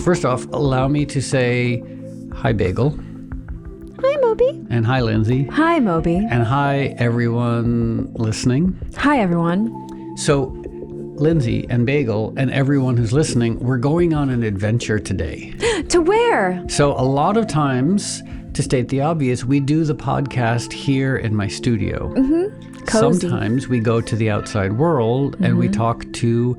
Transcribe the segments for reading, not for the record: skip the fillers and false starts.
First off, allow me to say hi, Bagel. Hi, Moby. And hi, Lindsay. Hi, Moby. And hi, everyone listening. Hi, everyone. So, Lindsay and Bagel and everyone who's listening, we're going on an adventure today. To where? So, a lot of times, to state the obvious, we do the podcast here in my studio. Mm-hmm. Cozy. Sometimes we go to the outside world and we talk to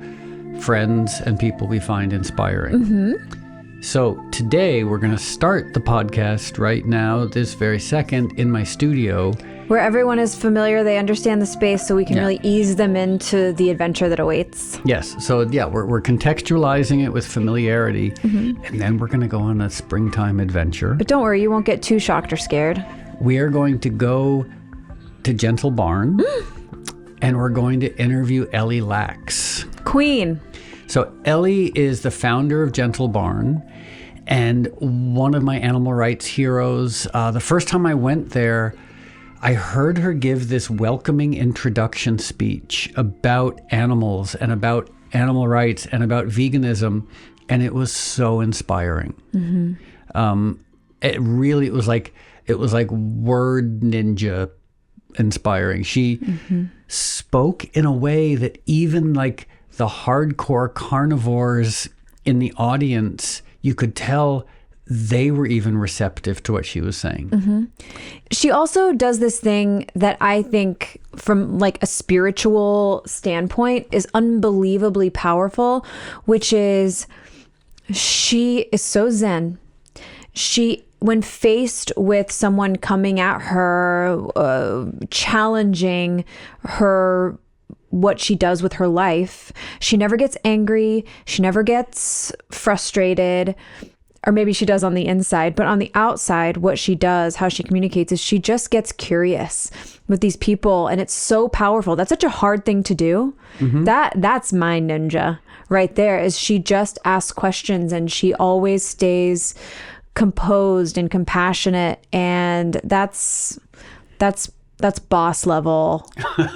friends and people we find inspiring. Mm-hmm. So today we're going to start the podcast right now, this very second, in my studio. Where everyone is familiar, they understand the space, so we can really ease them into the adventure that awaits. Yes. So yeah, we're contextualizing it with familiarity, and then we're going to go on a springtime adventure. But don't worry, you won't get too shocked or scared. We are going to go to Gentle Barn, and we're going to interview Ellie Lax. Queen. So Ellie is the founder of Gentle Barn and one of my animal rights heroes. The first time I went there, I heard her give this welcoming introduction speech about animals and about animal rights and about veganism, and it was so inspiring. It was like word ninja inspiring. She spoke in a way that even like the hardcore carnivores in the audience, you could tell they were even receptive to what she was saying. She also does this thing that I think from like a spiritual standpoint is unbelievably powerful, which is she is so zen. When faced with someone coming at her, challenging her, what she does with her life, she never gets angry. She never gets frustrated, or maybe she does on the inside, but on the outside, what she does, how she communicates is she just gets curious with these people. And it's so powerful. That's such a hard thing to do. That's my ninja right there, is she just asks questions and she always stays composed and compassionate. And that's boss level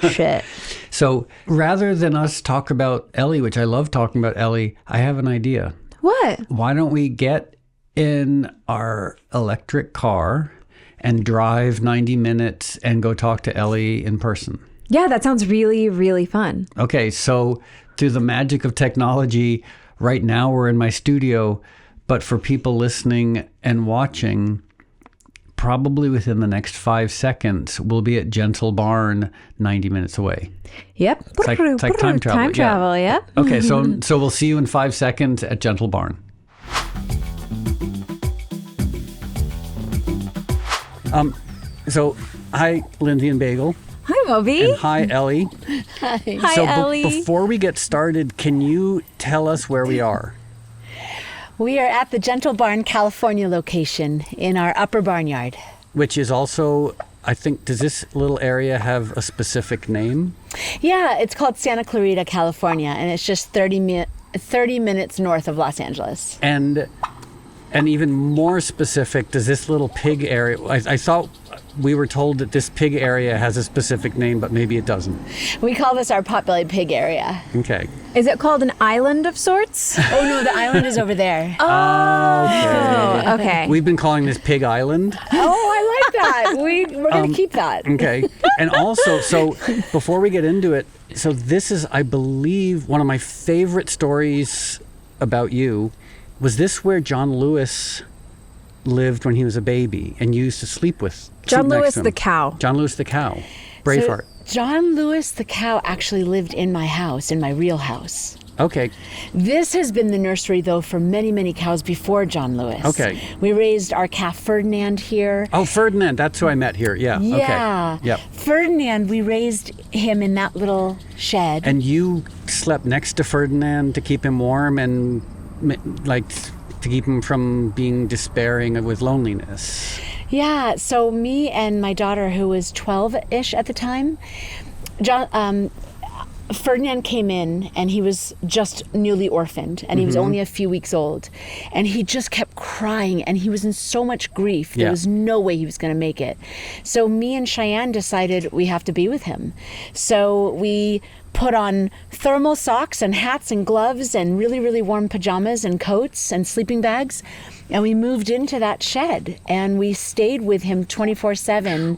shit. So rather than us talk about Ellie, which I love talking about Ellie, I have an idea. What? Why don't we get in our electric car and drive 90 minutes and go talk to Ellie in person? Yeah, that sounds really, really fun. Okay, so through the magic of technology, right now we're in my studio, but for people listening and watching, probably within the next 5 seconds, we'll be at Gentle Barn 90 minutes away. Yep. It's like time travel. Time travel, yep. Okay, so we'll see you in 5 seconds at Gentle Barn. So hi, Lindsay and Bagel. Hi, Moby. And hi, Ellie. Hi, So Ellie. before we get started, can you tell us where we are? We are at the Gentle Barn, California location in our upper barnyard. Which is also, I think, does this little area have a specific name? Yeah, it's called Santa Clarita, California, and it's just 30 minutes north of Los Angeles. And even more specific, does this little pig area, I thought we were told that this pig area has a specific name, but maybe it doesn't. We call this our potbelly pig area. Okay. Is it called an island of sorts? Oh no, the island is over there. Oh, okay. We've been calling this Pig Island. Oh, I like that. We're going to keep that. Okay. And also, so before we get into it, so this is, I believe, one of my favorite stories about you. Was this where John Lewis lived when he was a baby and you used to sleep with? John next Lewis to him? the cow. John Lewis the cow. Braveheart. So John Lewis the cow actually lived in my house, in my real house. Okay. This has been the nursery, though, for many, many cows before John Lewis. Okay. We raised our calf Ferdinand here. Oh, Ferdinand. That's who I met here. Yeah. Yeah. Okay. Yep. Ferdinand, we raised him in that little shed. And you slept next to Ferdinand to keep him warm and like to keep him from being despairing with loneliness. Yeah, so me and my daughter, who was 12-ish at the time, Ferdinand came in and he was just newly orphaned and he was only a few weeks old, and he just kept crying and he was in so much grief. There was no way he was going to make it. So me and Cheyenne decided we have to be with him. So we put on thermal socks and hats and gloves and really, really warm pajamas and coats and sleeping bags. And we moved into that shed and we stayed with him 24/7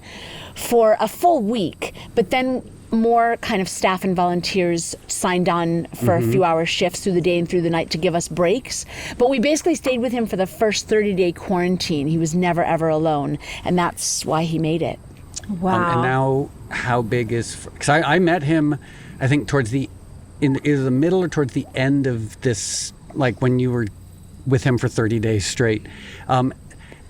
for a full week. But then more kind of staff and volunteers signed on for a few hour shifts through the day and through the night to give us breaks. But we basically stayed with him for the first 30-day quarantine. He was never, ever alone. And that's why he made it. Wow. And now, how big is... Because I met him, I think, towards the... in either the middle or towards the end of this, like when you were with him for 30 days straight.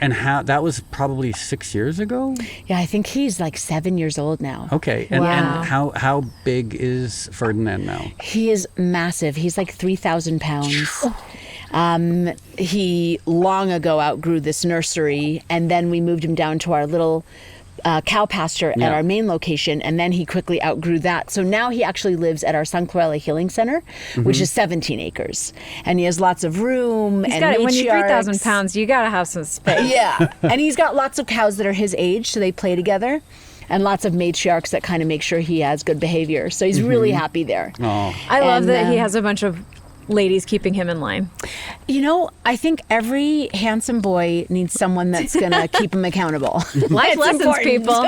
And how that was probably 6 years ago? Yeah, I think he's like 7 years old now. Okay. And how big is Ferdinand now? He is massive. He's like 3,000 pounds. He long ago outgrew this nursery, and then we moved him down to our little cow pasture at our main location, and then he quickly outgrew that. So now he actually lives at our San Cruella Healing Center, which is 17 acres. And he has lots of room. He's and got it. When you're matriarchs. 3,000 pounds, you got to have some space. Yeah. And he's got lots of cows that are his age, so they play together. And lots of matriarchs that kind of make sure he has good behavior. So he's really happy there. Oh. I love that he has a bunch of ladies keeping him in line. You know, I think every handsome boy needs someone that's going to keep him accountable. Life It's lessons, important. people.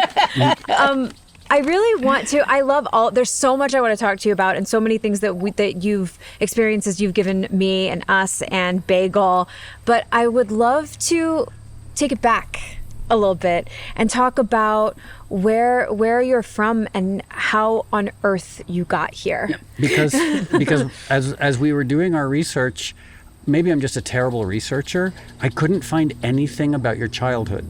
I really want to. I love all. There's so much I want to talk to you about, and so many things that you've experiences you've given me and us and Bagel. But I would love to take it back a little bit and talk about where you're from and how on earth you got here. Because as we were doing our research, maybe I'm just a terrible researcher, I couldn't find anything about your childhood.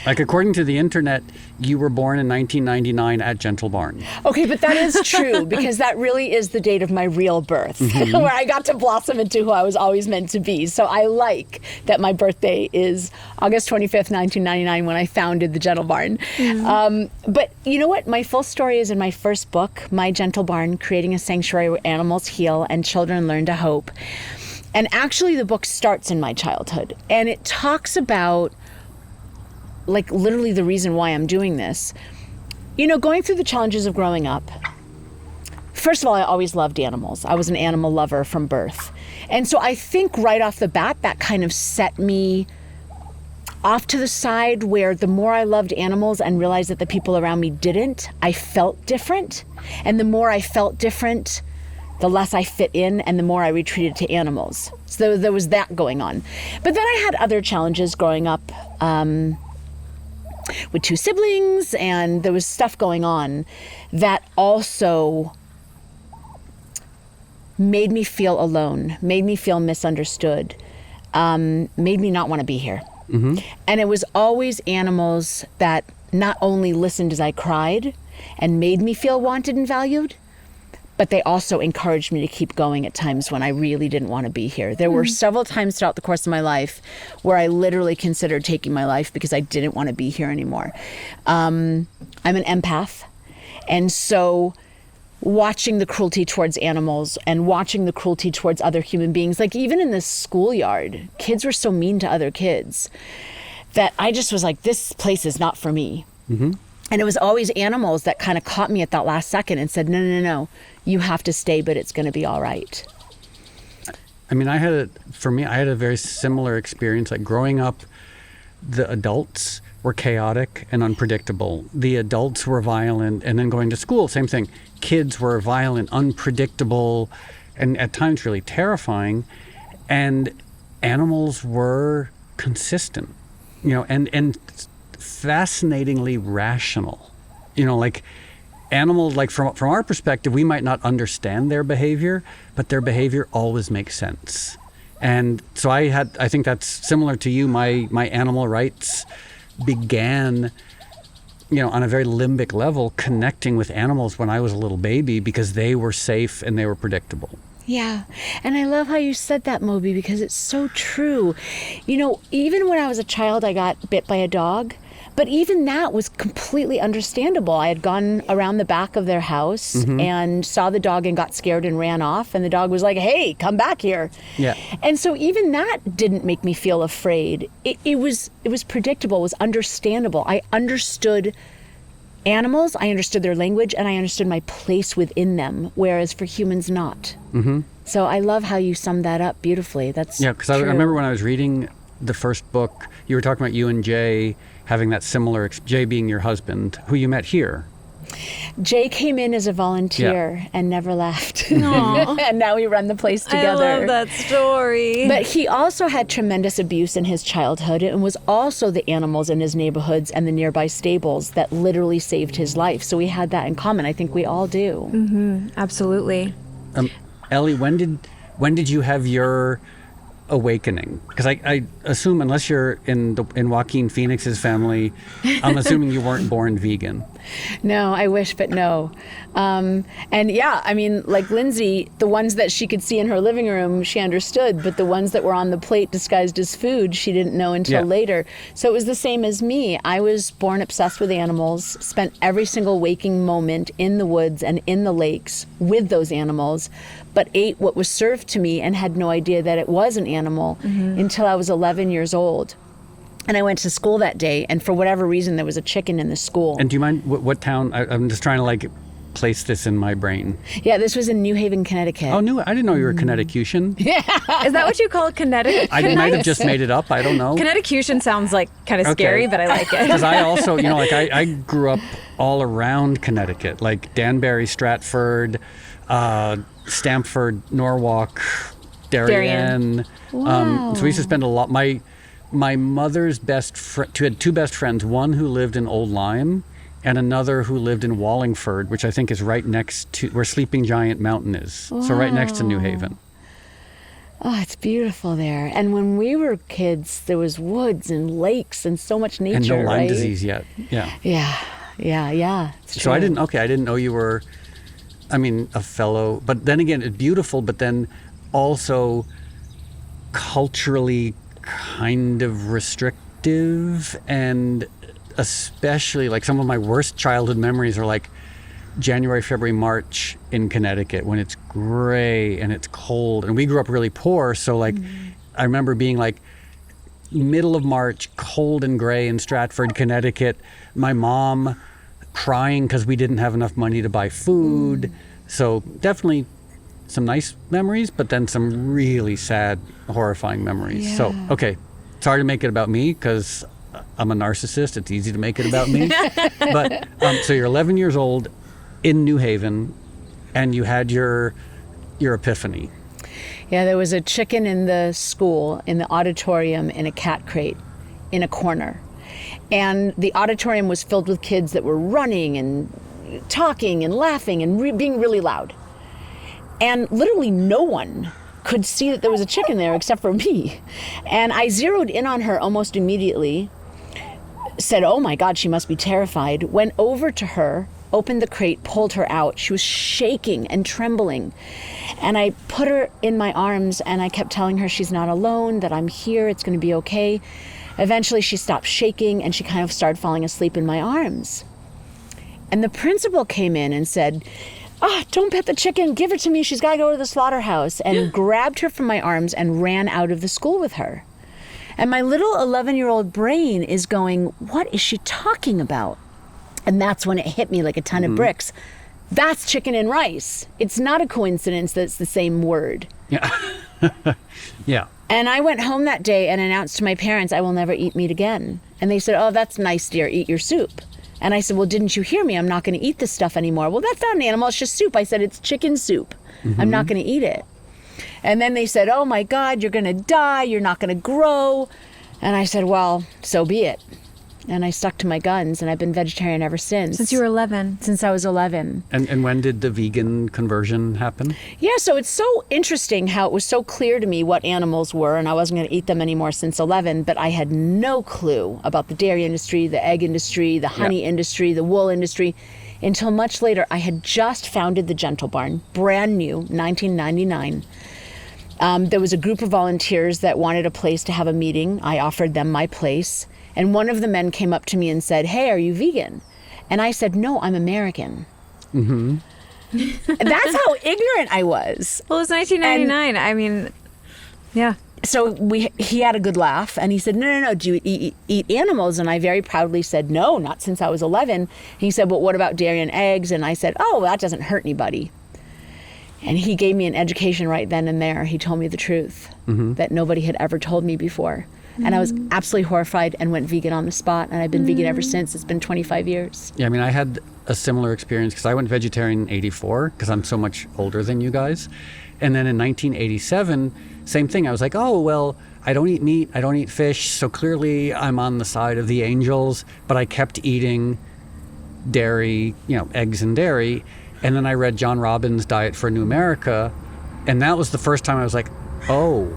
Like, according to the internet, you were born in 1999 at Gentle Barn. Okay, but that is true because that really is the date of my real birth, where I got to blossom into who I was always meant to be. So I like that my birthday is August 25th, 1999, when I founded the Gentle Barn. But you know what? My full story is in my first book, My Gentle Barn, Creating a Sanctuary Where Animals Heal and Children Learn to Hope. And actually, the book starts in my childhood, and it talks about like literally the reason why I'm doing this. You know, going through the challenges of growing up, first of all, I always loved animals. I was an animal lover from birth. And so I think right off the bat, that kind of set me off to the side where the more I loved animals and realized that the people around me didn't, I felt different. And the more I felt different, the less I fit in and the more I retreated to animals. So there was that going on. But then I had other challenges growing up, with two siblings, and there was stuff going on that also made me feel alone, made me feel misunderstood, made me not want to be here. And it was always animals that not only listened as I cried and made me feel wanted and valued, but they also encouraged me to keep going at times when I really didn't want to be here. There were several times throughout the course of my life where I literally considered taking my life because I didn't want to be here anymore. I'm an empath. And so watching the cruelty towards animals and watching the cruelty towards other human beings, like even in the schoolyard, kids were so mean to other kids that I just was like, this place is not for me. And it was always animals that kind of caught me at that last second and said, no, you have to stay, but it's going to be all right. I mean, I had a very similar experience. Like, growing up, the adults were chaotic and unpredictable. The adults were violent, and then going to school, same thing. Kids were violent, unpredictable, and at times really terrifying. And animals were consistent, you know, and fascinatingly rational. You know, like animals, like from our perspective, we might not understand their behavior, but their behavior always makes sense. And so I think that's similar to you. My animal rights began, you know, on a very limbic level, connecting with animals when I was a little baby because they were safe and they were predictable. Yeah. And I love how you said that, Moby, because it's so true. You know, even when I was a child, I got bit by a dog. But even that was completely understandable. I had gone around the back of their house and saw the dog and got scared and ran off. And the dog was like, hey, come back here. Yeah. And so even that didn't make me feel afraid. It was predictable, it was understandable. I understood animals, I understood their language, and I understood my place within them, whereas for humans, not. So I love how you summed that up beautifully. That's because I remember when I was reading the first book, you were talking about you and Jay having that similar, Jay being your husband, who you met here. Jay came in as a volunteer and never left. And now we run the place together. I love that story. But he also had tremendous abuse in his childhood and was also the animals in his neighborhoods and the nearby stables that literally saved his life. So we had that in common. I think we all do. Absolutely. Ellie, when did you have your awakening? Because I assume, unless you're in Joaquin Phoenix's family, I'm assuming you weren't born vegan. No, I wish, but no. And yeah, I mean, like Lindsay, the ones that she could see in her living room, she understood, but the ones that were on the plate disguised as food, she didn't know until later. So it was the same as me. I was born obsessed with animals, spent every single waking moment in the woods and in the lakes with those animals, but ate what was served to me and had no idea that it was an animal until I was 11 years old. And I went to school that day, and for whatever reason, there was a chicken in the school. And do you mind what town? I'm just trying to place this in my brain. Yeah, this was in New Haven, Connecticut. Oh, I didn't know you were Connecticutian. Is that what you call Connecticut? I might have just made it up. I don't know. Connecticutian sounds like kind of scary, but I like it. Because I also, I grew up all around Connecticut, like Danbury, Stratford, Stamford, Norwalk, Darien. Wow. So we used to spend a lot. My mother's best friend, had two best friends, one who lived in Old Lyme and another who lived in Wallingford, which I think is right next to where Sleeping Giant Mountain is. Wow. So right next to New Haven. Oh, it's beautiful there. And when we were kids, there was woods and lakes and so much nature, and no Lyme right? disease yet. Yeah. Yeah. It's true. So I didn't know you were, a fellow, but then again, it's beautiful, but then also culturally kind of restrictive, and especially like some of my worst childhood memories are like January, February, March in Connecticut when it's gray and it's cold, and we grew up really poor, so like I remember being like middle of March, cold and gray in Stratford, Connecticut, my mom crying because we didn't have enough money to buy food. So definitely some nice memories, but then some really sad, horrifying memories. Yeah. So, okay, sorry to make it about me because I'm a narcissist. It's easy to make it about me. But so you're 11 years old in New Haven, and you had your epiphany. Yeah, there was a chicken in the school, in the auditorium, in a cat crate, in a corner. And the auditorium was filled with kids that were running and talking and laughing and being really loud. And literally no one could see that there was a chicken there except for me. And I zeroed in on her almost immediately, said, oh my God, she must be terrified, went over to her, opened the crate, pulled her out. She was shaking and trembling. And I put her in my arms and I kept telling her she's not alone, that I'm here, it's going to be okay. Eventually she stopped shaking and she kind of started falling asleep in my arms. And the principal came in and said, don't pet the chicken, give her to me, she's got to go to the slaughterhouse, and grabbed her from my arms and ran out of the school with her. And my little 11-year-old brain is going, what is she talking about? And that's when it hit me like a ton of bricks. That's chicken and rice. It's not a coincidence that it's the same word. Yeah. Yeah. And I went home that day and announced to my parents, I will never eat meat again. And they said, oh, that's nice, dear, eat your soup. And I said, well, didn't you hear me? I'm not going to eat this stuff anymore. Well, that's not an animal, it's just soup. I said, it's chicken soup. I'm not going to eat it. And then they said, oh my God, you're going to die. You're not going to grow. And I said, well, so be it. And I stuck to my guns, and I've been vegetarian ever since. Since you were 11. Since I was 11. And when did the vegan conversion happen? Yeah, so it's so interesting how it was so clear to me what animals were, and I wasn't going to eat them anymore since 11, but I had no clue about the dairy industry, the egg industry, the honey industry, the wool industry, until much later. I had just founded the Gentle Barn, brand new, 1999. There was a group of volunteers that wanted a place to have a meeting. I offered them my place, and one of the men came up to me and said, "Hey, are you vegan?" And I said, "No, I'm American." Mm-hmm. That's how ignorant I was. Well, it's 1999. I mean, yeah. So he had a good laugh, and he said, no, do you eat animals? And I very proudly said, no, not since I was 11. He said, well, what about dairy and eggs? And I said, oh, well, that doesn't hurt anybody. And he gave me an education right then and there. He told me the truth that nobody had ever told me before. And I was absolutely horrified and went vegan on the spot. And I've been vegan ever since. It's been 25 years. Yeah, I mean, I had a similar experience because I went vegetarian in 84 because I'm so much older than you guys. And then in 1987, same thing. I was like, oh, well, I don't eat meat. I don't eat fish. So clearly I'm on the side of the angels. But I kept eating dairy, eggs and dairy. And then I read John Robbins' Diet for a New America. And that was the first time I was like, oh,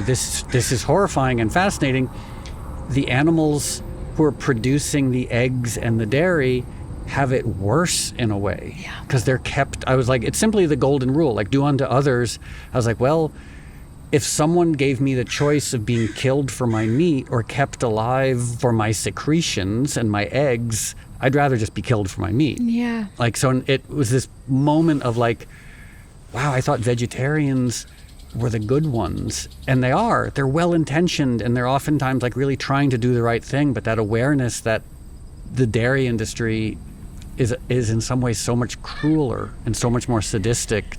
this is horrifying and fascinating. The animals who are producing the eggs and the dairy have it worse in a way because they're kept. I was like, it's simply the golden rule, like do unto others. I was like, well, if someone gave me the choice of being killed for my meat or kept alive for my secretions and my eggs, I'd rather just be killed for my meat. Yeah. Like, so it was this moment of like, wow, I thought vegetarians were the good ones. And they are. They're well-intentioned, and they're oftentimes like really trying to do the right thing. But that awareness that the dairy industry is in some ways so much crueler and so much more sadistic.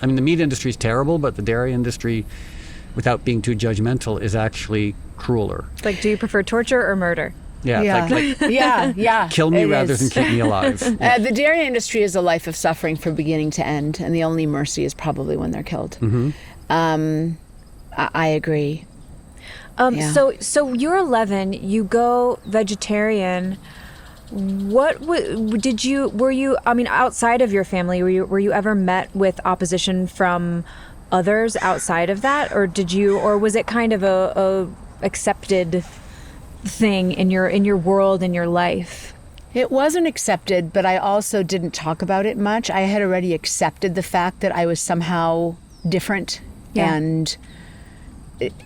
I mean, the meat industry is terrible, but the dairy industry, without being too judgmental, is actually crueler. Like, do you prefer torture or murder? Yeah. Like Yeah. kill me it rather is. than keep me alive. The dairy industry is a life of suffering from beginning to end, and the only mercy is probably when they're killed. I agree. Yeah. So you're 11. You go vegetarian. What were you? I mean, outside of your family, were you ever met with opposition from others outside of that, or was it kind of a accepted thing in your world, in your life? It wasn't accepted, but I also didn't talk about it much. I had already accepted the fact that I was somehow different, and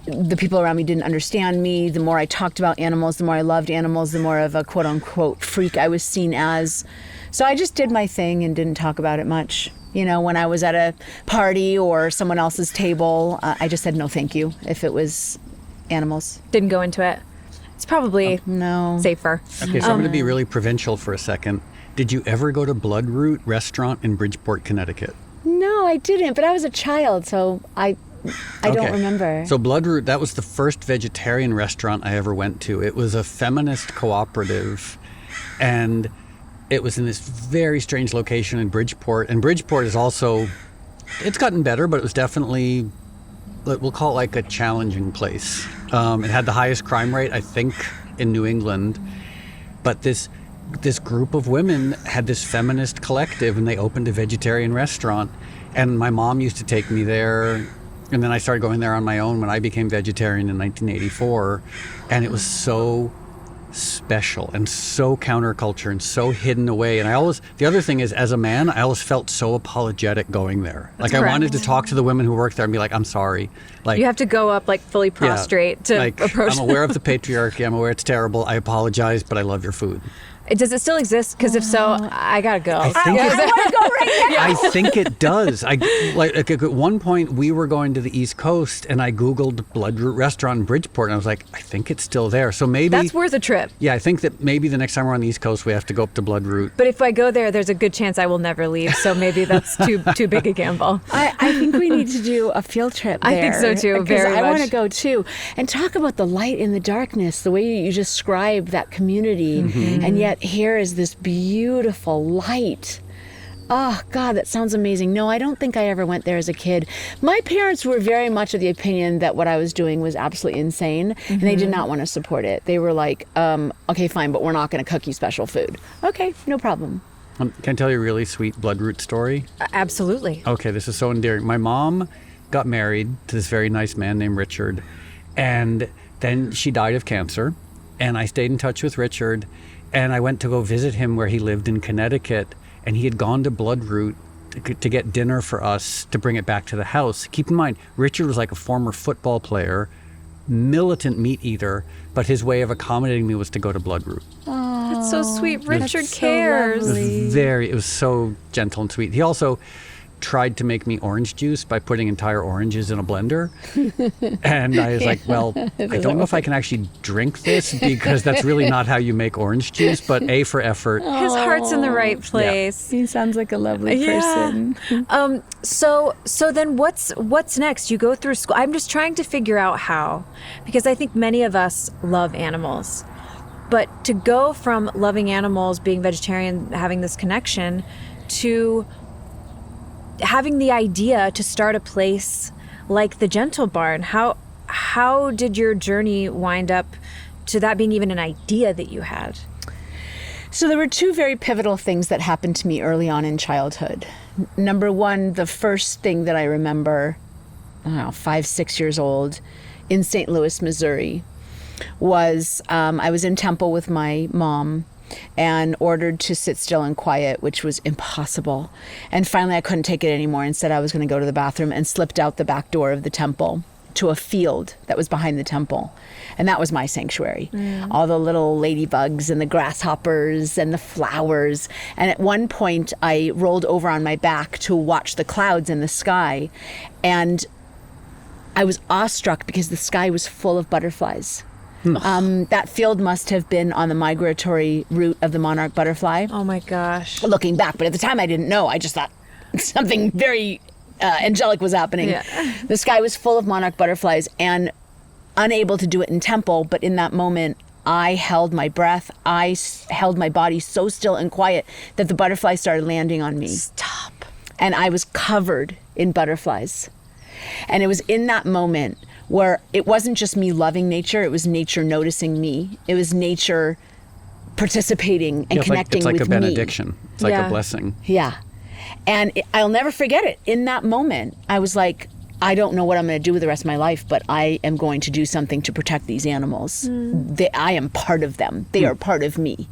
the people around me didn't understand me. The more I talked about animals, the more I loved animals, the more of a quote unquote freak I was seen as. So I just did my thing and didn't talk about it much. When I was at a party or someone else's table, I just said no thank you if it was animals. Didn't go into it. It's probably No. safer. Okay, so I'm going to be really provincial for a second. Did you ever go to Bloodroot Restaurant in Bridgeport, Connecticut? No, I didn't, but I was a child, so I don't remember. So Bloodroot, that was the first vegetarian restaurant I ever went to. It was a feminist cooperative, and it was in this very strange location in Bridgeport. And Bridgeport is also, it's gotten better, but it was definitely, we'll call it like a challenging place. It had the highest crime rate, I think, in New England. But this group of women had this feminist collective, and they opened a vegetarian restaurant. And my mom used to take me there, and then I started going there on my own when I became vegetarian in 1984. And it was so special and so counterculture and so hidden away. And the other thing is, as a man, I always felt so apologetic going there. That's I correct. wanted to talk to the women who worked there and be like, I'm sorry. Like, You have to go up like fully prostrate to approach. I'm aware of the patriarchy. I'm aware it's terrible. I apologize, but I love your food. Does it still exist? Because if so, I gotta go. I think I want to go right now. I think it does. Like at one point we were going to the East Coast, and I Googled Bloodroot Restaurant in Bridgeport, and I was like, I think it's still there. So maybe That's worth a trip. Yeah, I think that maybe the next time we're on the East Coast, we have to go up to Bloodroot. But if I go there, there's a good chance I will never leave. So maybe that's too big a gamble. I think we need to do a field trip there. I think so too, Because very I want to much. go too. And talk about the light in the darkness, the way you describe that community. And yet here is this beautiful light. Oh, God, that sounds amazing. No, I don't think I ever went there as a kid. My parents were very much of the opinion that what I was doing was absolutely insane, and they did not want to support it. They were like, okay, fine, but we're not going to cook you special food. Okay, no problem. Can I tell you a really sweet bloodroot story? Absolutely. Okay, this is so endearing. My mom got married to this very nice man named Richard, and then she died of cancer, and I stayed in touch with Richard, and I went to go visit him where he lived in Connecticut, and he had gone to Bloodroot to get dinner for us to bring it back to the house. Keep in mind, Richard was like a former football player, militant meat eater, but his way of accommodating me was to go to Bloodroot. That's so sweet. Richard so cares. lovely. It was so gentle and sweet. He also tried to make me orange juice by putting entire oranges in a blender. And I was like, well, I don't know if I can actually drink this because that's really not how you make orange juice, but A, for effort. His heart's in the right place. He sounds like a lovely person. So then what's next? You go through school. I'm just trying to figure out how, because I think many of us love animals. But to go from loving animals, being vegetarian, having this connection, to having the idea to start a place like the Gentle Barn, how did your journey wind up to that being even an idea that you had? So there were two very pivotal things that happened to me early on in childhood. Number one, the first thing that I remember, 5, 6 years old, in St. Louis, Missouri, was I was in Temple with my mom and ordered to sit still and quiet, which was impossible. And finally, I couldn't take it anymore and said I was going to go to the bathroom and slipped out the back door of the temple to a field that was behind the temple. And that was my sanctuary. All the little ladybugs and the grasshoppers and the flowers. And at one point, I rolled over on my back to watch the clouds in the sky. And I was awestruck because the sky was full of butterflies. That field must have been on the migratory route of the monarch butterfly. Oh my gosh. Looking back, but at the time I didn't know. I just thought something very angelic was happening. Yeah. The sky was full of monarch butterflies, and unable to do it in Temple, but in that moment, I held my breath. I held my body so still and quiet that the butterflies started landing on me. Stop. And I was covered in butterflies. And it was in that moment where it wasn't just me loving nature, it was nature noticing me. It was nature participating and connecting with me. It's like a benediction. It's like a blessing. Yeah. And I'll never forget it. In that moment, I was like, I don't know what I'm going to do with the rest of my life, but I am going to do something to protect these animals. I am part of them. They are part of me.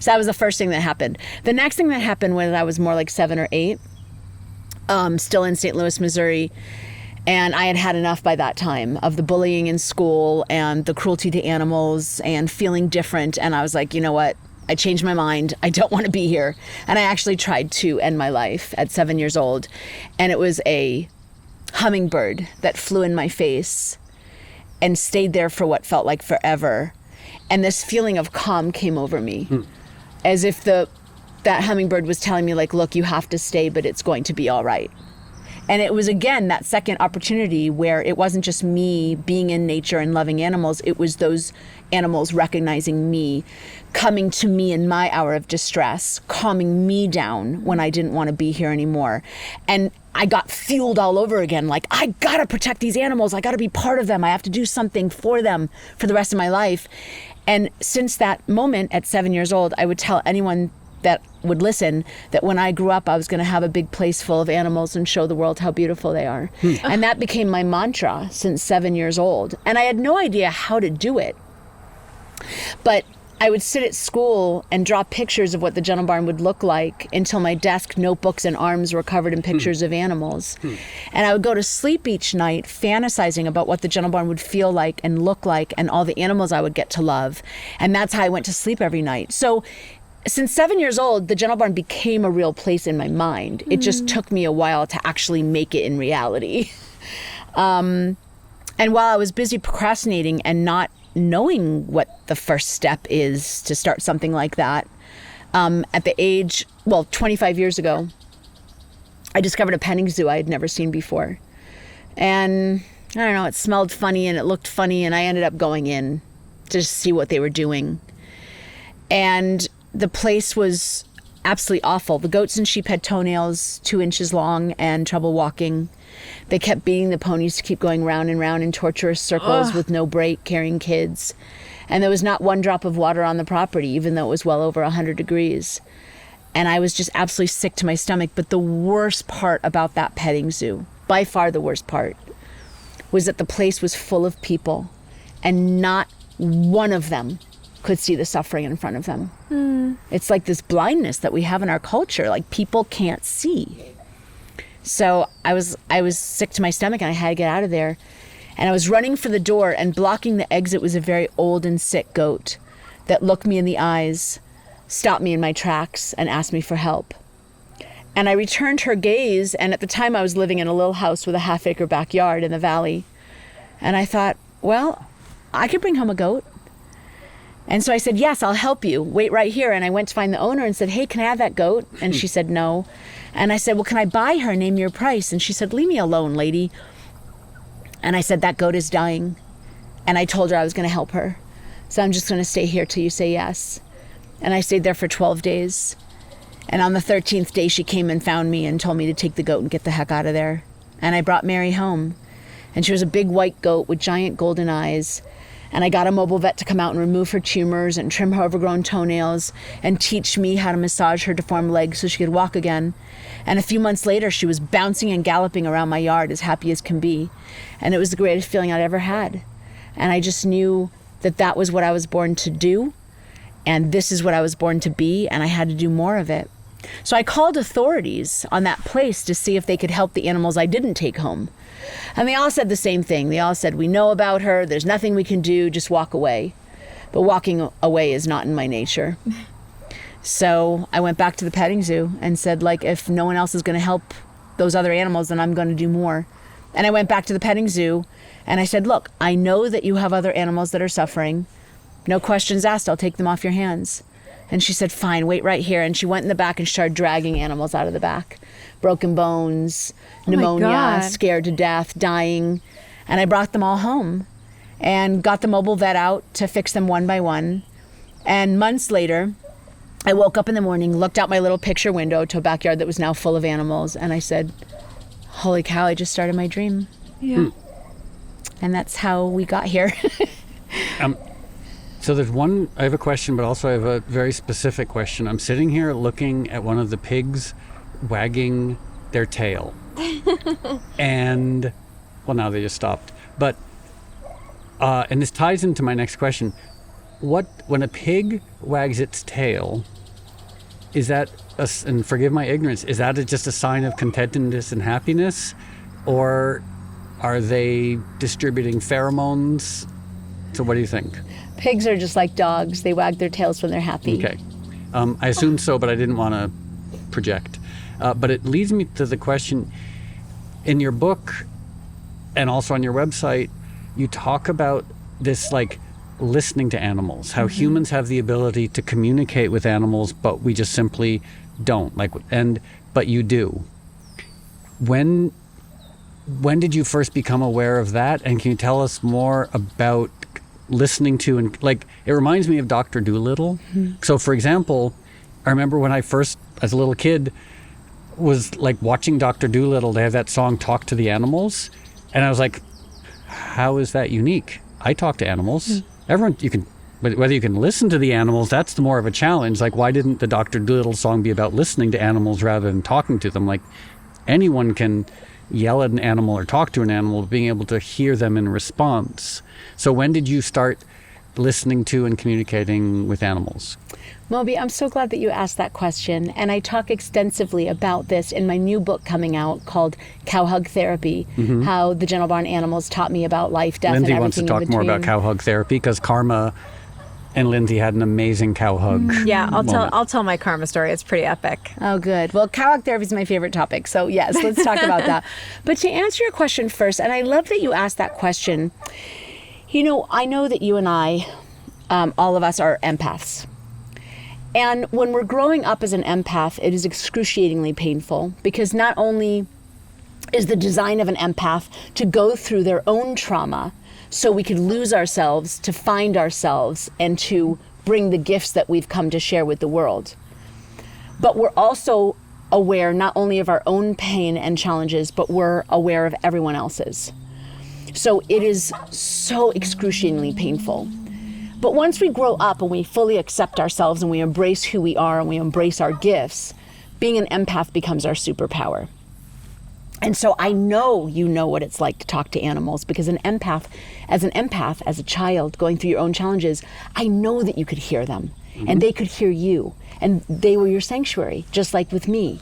So that was the first thing that happened. The next thing that happened when I was more like 7 or 8, still in St. Louis, Missouri, and I had had enough by that time of the bullying in school and the cruelty to animals and feeling different. And I was like, you know what? I changed my mind. I don't want to be here. And I actually tried to end my life at 7 years old. And it was a hummingbird that flew in my face and stayed there for what felt like forever. And this feeling of calm came over me, as if that hummingbird was telling me, like, look, you have to stay, but it's going to be all right. And it was, again, that second opportunity where it wasn't just me being in nature and loving animals. It was those animals recognizing me, coming to me in my hour of distress, calming me down when I didn't want to be here anymore. And I got fueled all over again. Like, I got to protect these animals. I got to be part of them. I have to do something for them for the rest of my life. And since that moment at 7 years old, I would tell anyone that would listen that when I grew up, I was going to have a big place full of animals and show the world how beautiful they are. And that became my mantra since 7 years old. And I had no idea how to do it. But I would sit at school and draw pictures of what the Gentle Barn would look like until my desk, notebooks, and arms were covered in pictures of animals. And I would go to sleep each night fantasizing about what the Gentle Barn would feel like and look like and all the animals I would get to love. And that's how I went to sleep every night. So since 7 years old, the Gentle Barn became a real place in my mind. It just took me a while to actually make it in reality. And while I was busy procrastinating and not knowing what the first step is to start something like that, at the age, 25 years ago, I discovered a petting zoo I had never seen before. And I don't know, it smelled funny and it looked funny, and I ended up going in to see what they were doing. And the place was absolutely awful. The goats and sheep had toenails 2 inches long and trouble walking. They kept beating the ponies to keep going round and round in torturous circles with no break, carrying kids. And there was not one drop of water on the property, even though it was well over 100 degrees. And I was just absolutely sick to my stomach. But the worst part about that petting zoo, by far the worst part, was that the place was full of people and not one of them could see the suffering in front of them. It's like this blindness that we have in our culture, like people can't see. So I was sick to my stomach and I had to get out of there. And I was running for the door, and blocking the exit was a very old and sick goat that looked me in the eyes, stopped me in my tracks, and asked me for help. And I returned her gaze, and at the time I was living in a little house with a half-acre backyard in the valley. And I thought, well, I could bring home a goat. And so I said, yes, I'll help you. Wait right here. And I went to find the owner and said, hey, can I have that goat? And she said, no. And I said, well, can I buy her? Name your price. And she said, leave me alone, lady. And I said, that goat is dying. And I told her I was going to help her. So I'm just going to stay here till you say yes. And I stayed there for 12 days. And on the 13th day, she came and found me and told me to take the goat and get the heck out of there. And I brought Mary home. And she was a big white goat with giant golden eyes. And I got a mobile vet to come out and remove her tumors and trim her overgrown toenails and teach me how to massage her deformed legs so she could walk again. And a few months later, she was bouncing and galloping around my yard as happy as can be. And it was the greatest feeling I'd ever had. And I just knew that that was what I was born to do. And this is what I was born to be. And I had to do more of it. So I called authorities on that place to see if they could help the animals I didn't take home. And they all said the same thing. They all said, we know about her. There's nothing we can do. Just walk away. But walking away is not in my nature. So I went back to the petting zoo and said, like, if no one else is going to help those other animals, then I'm going to do more. And I went back to the petting zoo and I said, look, I know that you have other animals that are suffering. No questions asked. I'll take them off your hands. And she said, fine, wait right here. And she went in the back and started dragging animals out of the back. Broken bones, pneumonia, scared to death, dying. And I brought them all home and got the mobile vet out to fix them one by one. And months later, I woke up in the morning, looked out my little picture window to a backyard that was now full of animals. And I said, holy cow, I just started my dream. Yeah. And that's how we got here. So I have a question, but also I have a very specific question. I'm sitting here looking at one of the pigs wagging their tail. And, well, now they just stopped. But, and this ties into my next question. When a pig wags its tail, is that, and forgive my ignorance, is that just a sign of contentedness and happiness? Or are they distributing pheromones? So what do you think? Pigs are just like dogs. They wag their tails when they're happy. Okay. I assumed so, but I didn't want to project. But it leads me to the question, in your book and also on your website, you talk about this, like, listening to animals, how humans have the ability to communicate with animals, but we just simply don't. But you do. When did you first become aware of that? And can you tell us more about listening to, and like, it reminds me of Dr. Dolittle. So for example, I remember when I first, as a little kid, was like watching Dr. Dolittle, they have that song Talk to the Animals, and I was like, how is that unique? I talk to animals. Everyone, but whether you can listen to the animals, that's the more of a challenge. Like, why didn't the Dr. Dolittle song be about listening to animals rather than talking to them? Like, anyone can yell at an animal or talk to an animal, being able to hear them in response. So when did you start listening to and communicating with animals? Moby, I'm so glad that you asked that question. And I talk extensively about this in my new book coming out called Cow Hug Therapy, how the Gentle Barn animals taught me about life, death, Lindsay and everything wants to talk in more between. about cow hug therapy because Karma and Lindsay had an amazing cow hug. Yeah, moment. I'll tell my karma story. It's pretty epic. Oh, good. Well, cow hug therapy is my favorite topic. So yes, let's talk about that. But to answer your question first, and I love that you asked that question. You know, I know that you and I, all of us are empaths. And when we're growing up as an empath, it is excruciatingly painful because not only is the design of an empath to go through their own trauma so we could lose ourselves, to find ourselves, and to bring the gifts that we've come to share with the world. But we're also aware not only of our own pain and challenges, but we're aware of everyone else's. So it is so excruciatingly painful. But once we grow up and we fully accept ourselves and we embrace who we are and we embrace our gifts, being an empath becomes our superpower. And so I know you know what it's like to talk to animals, because an empath, as a child going through your own challenges, I know that you could hear them and they could hear you, and they were your sanctuary, just like with me.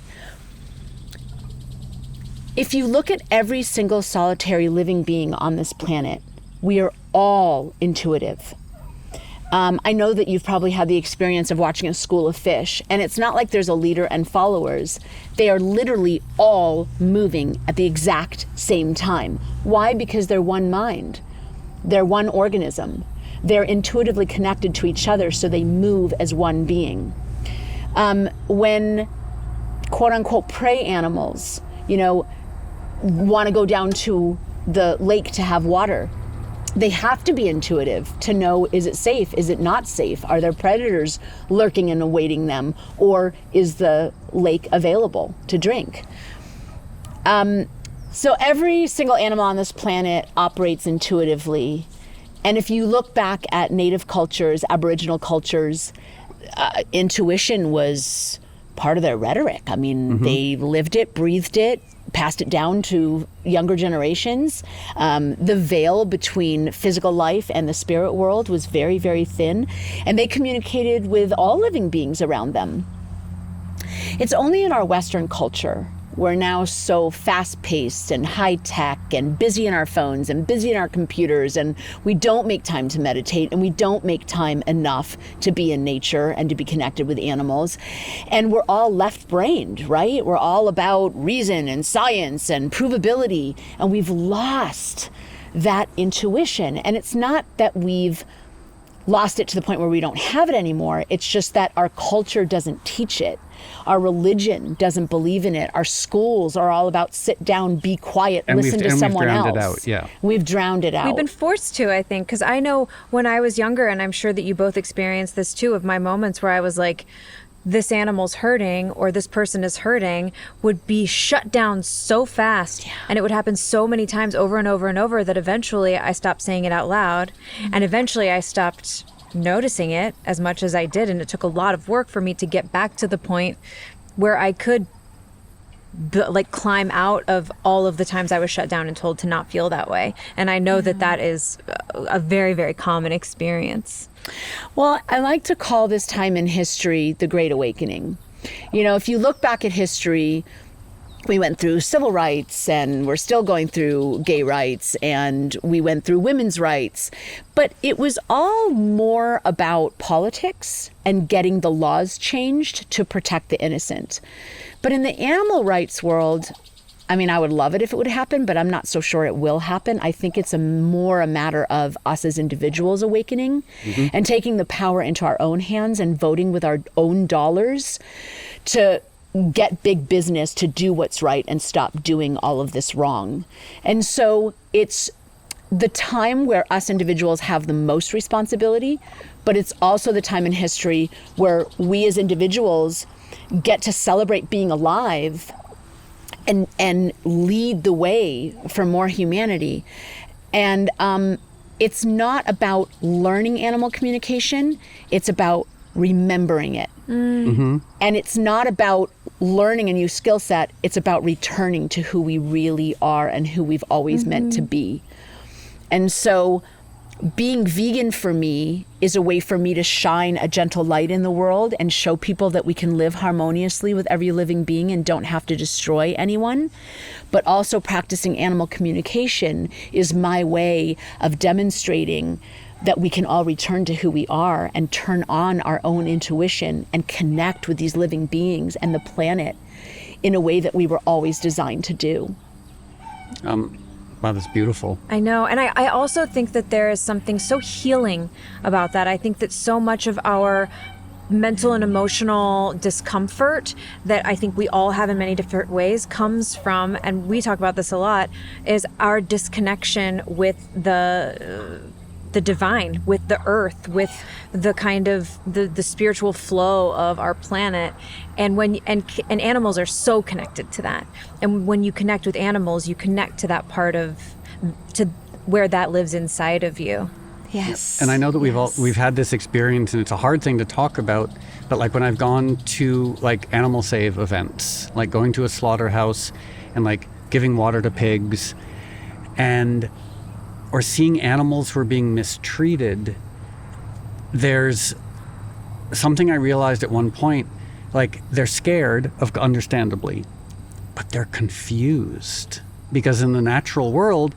If you look at every single solitary living being on this planet, we are all intuitive. I know that you've probably had the experience of watching a school of fish, and it's not like there's a leader and followers. They are literally all moving at the exact same time. Why? Because they're one mind. They're one organism. They're intuitively connected to each other, so they move as one being. When quote unquote prey animals, want to go down to the lake to have water, they have to be intuitive to know, is it safe? Is it not safe? Are there predators lurking and awaiting them? Or is the lake available to drink? So every single animal on this planet operates intuitively. And if you look back at native cultures, Aboriginal cultures, intuition was part of their rhetoric. I mean, they lived it, breathed it, passed it down to younger generations. The veil between physical life and the spirit world was very, very thin, and they communicated with all living beings around them. It's only in our Western culture, we're now so fast-paced and high-tech and busy in our phones and busy in our computers, and we don't make time to meditate, and we don't make time enough to be in nature and to be connected with animals. And we're all left-brained, right? We're all about reason and science and provability, and we've lost that intuition. And it's not that we've lost it to the point where we don't have it anymore. It's just that our culture doesn't teach it. Our religion doesn't believe in it. Our schools are all about sit down, be quiet, and listen to someone else. We've drowned it out, yeah. We've drowned it out. We've been forced to, I think, because I know when I was younger, and I'm sure that you both experienced this too, of my moments where I was like, this animal's hurting or this person is hurting, would be shut down so fast. Yeah. And it would happen so many times over and over and over that eventually I stopped saying it out loud. And eventually I stopped noticing it as much as I did. And it took a lot of work for me to get back to the point where I could climb out of all of the times I was shut down and told to not feel that way. And I know that that is a very, very common experience. Well, I like to call this time in history the Great Awakening. If you look back at history, we went through civil rights, and we're still going through gay rights, and we went through women's rights. But it was all more about politics and getting the laws changed to protect the innocent. But in the animal rights world, I would love it if it would happen, but I'm not so sure it will happen. I think it's more a matter of us as individuals awakening and taking the power into our own hands and voting with our own dollars to get big business to do what's right and stop doing all of this wrong. And so it's the time where us individuals have the most responsibility, but it's also the time in history where we as individuals get to celebrate being alive and lead the way for more humanity. And it's not about learning animal communication, it's about remembering it. And it's not about learning a new skill set, it's about returning to who we really are and who we've always meant to be. And so being vegan for me is a way for me to shine a gentle light in the world and show people that we can live harmoniously with every living being and don't have to destroy anyone. But also practicing animal communication is my way of demonstrating that we can all return to who we are and turn on our own intuition and connect with these living beings and the planet in a way that we were always designed to do. Wow, that's beautiful. I know. And I also think that there is something so healing about that. I think that so much of our mental and emotional discomfort that I think we all have in many different ways comes from, and we talk about this a lot, is our disconnection with the the divine, with the earth, with the kind of the spiritual flow of our planet. And and animals are so connected to that. And when you connect with animals, you connect to that part to where that lives inside of you. Yes. And I know that we've had this experience, and it's a hard thing to talk about, but like when I've gone to like animal save events, like going to a slaughterhouse and like giving water to pigs, or seeing animals who are being mistreated, there's something I realized at one point, like they're scared, understandably, but they're confused, because in the natural world,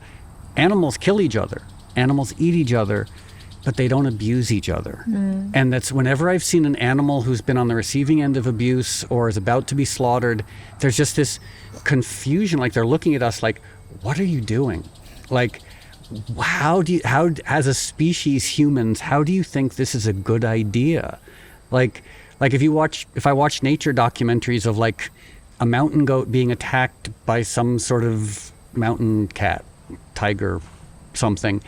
animals kill each other. Animals eat each other, but they don't abuse each other. And that's whenever I've seen an animal who's been on the receiving end of abuse or is about to be slaughtered, there's just this confusion. Like they're looking at us like, what are you doing? Like, how as a species, humans, how do you think this is a good idea? Like if I watch nature documentaries of like a mountain goat being attacked by some sort of mountain cat, tiger, something,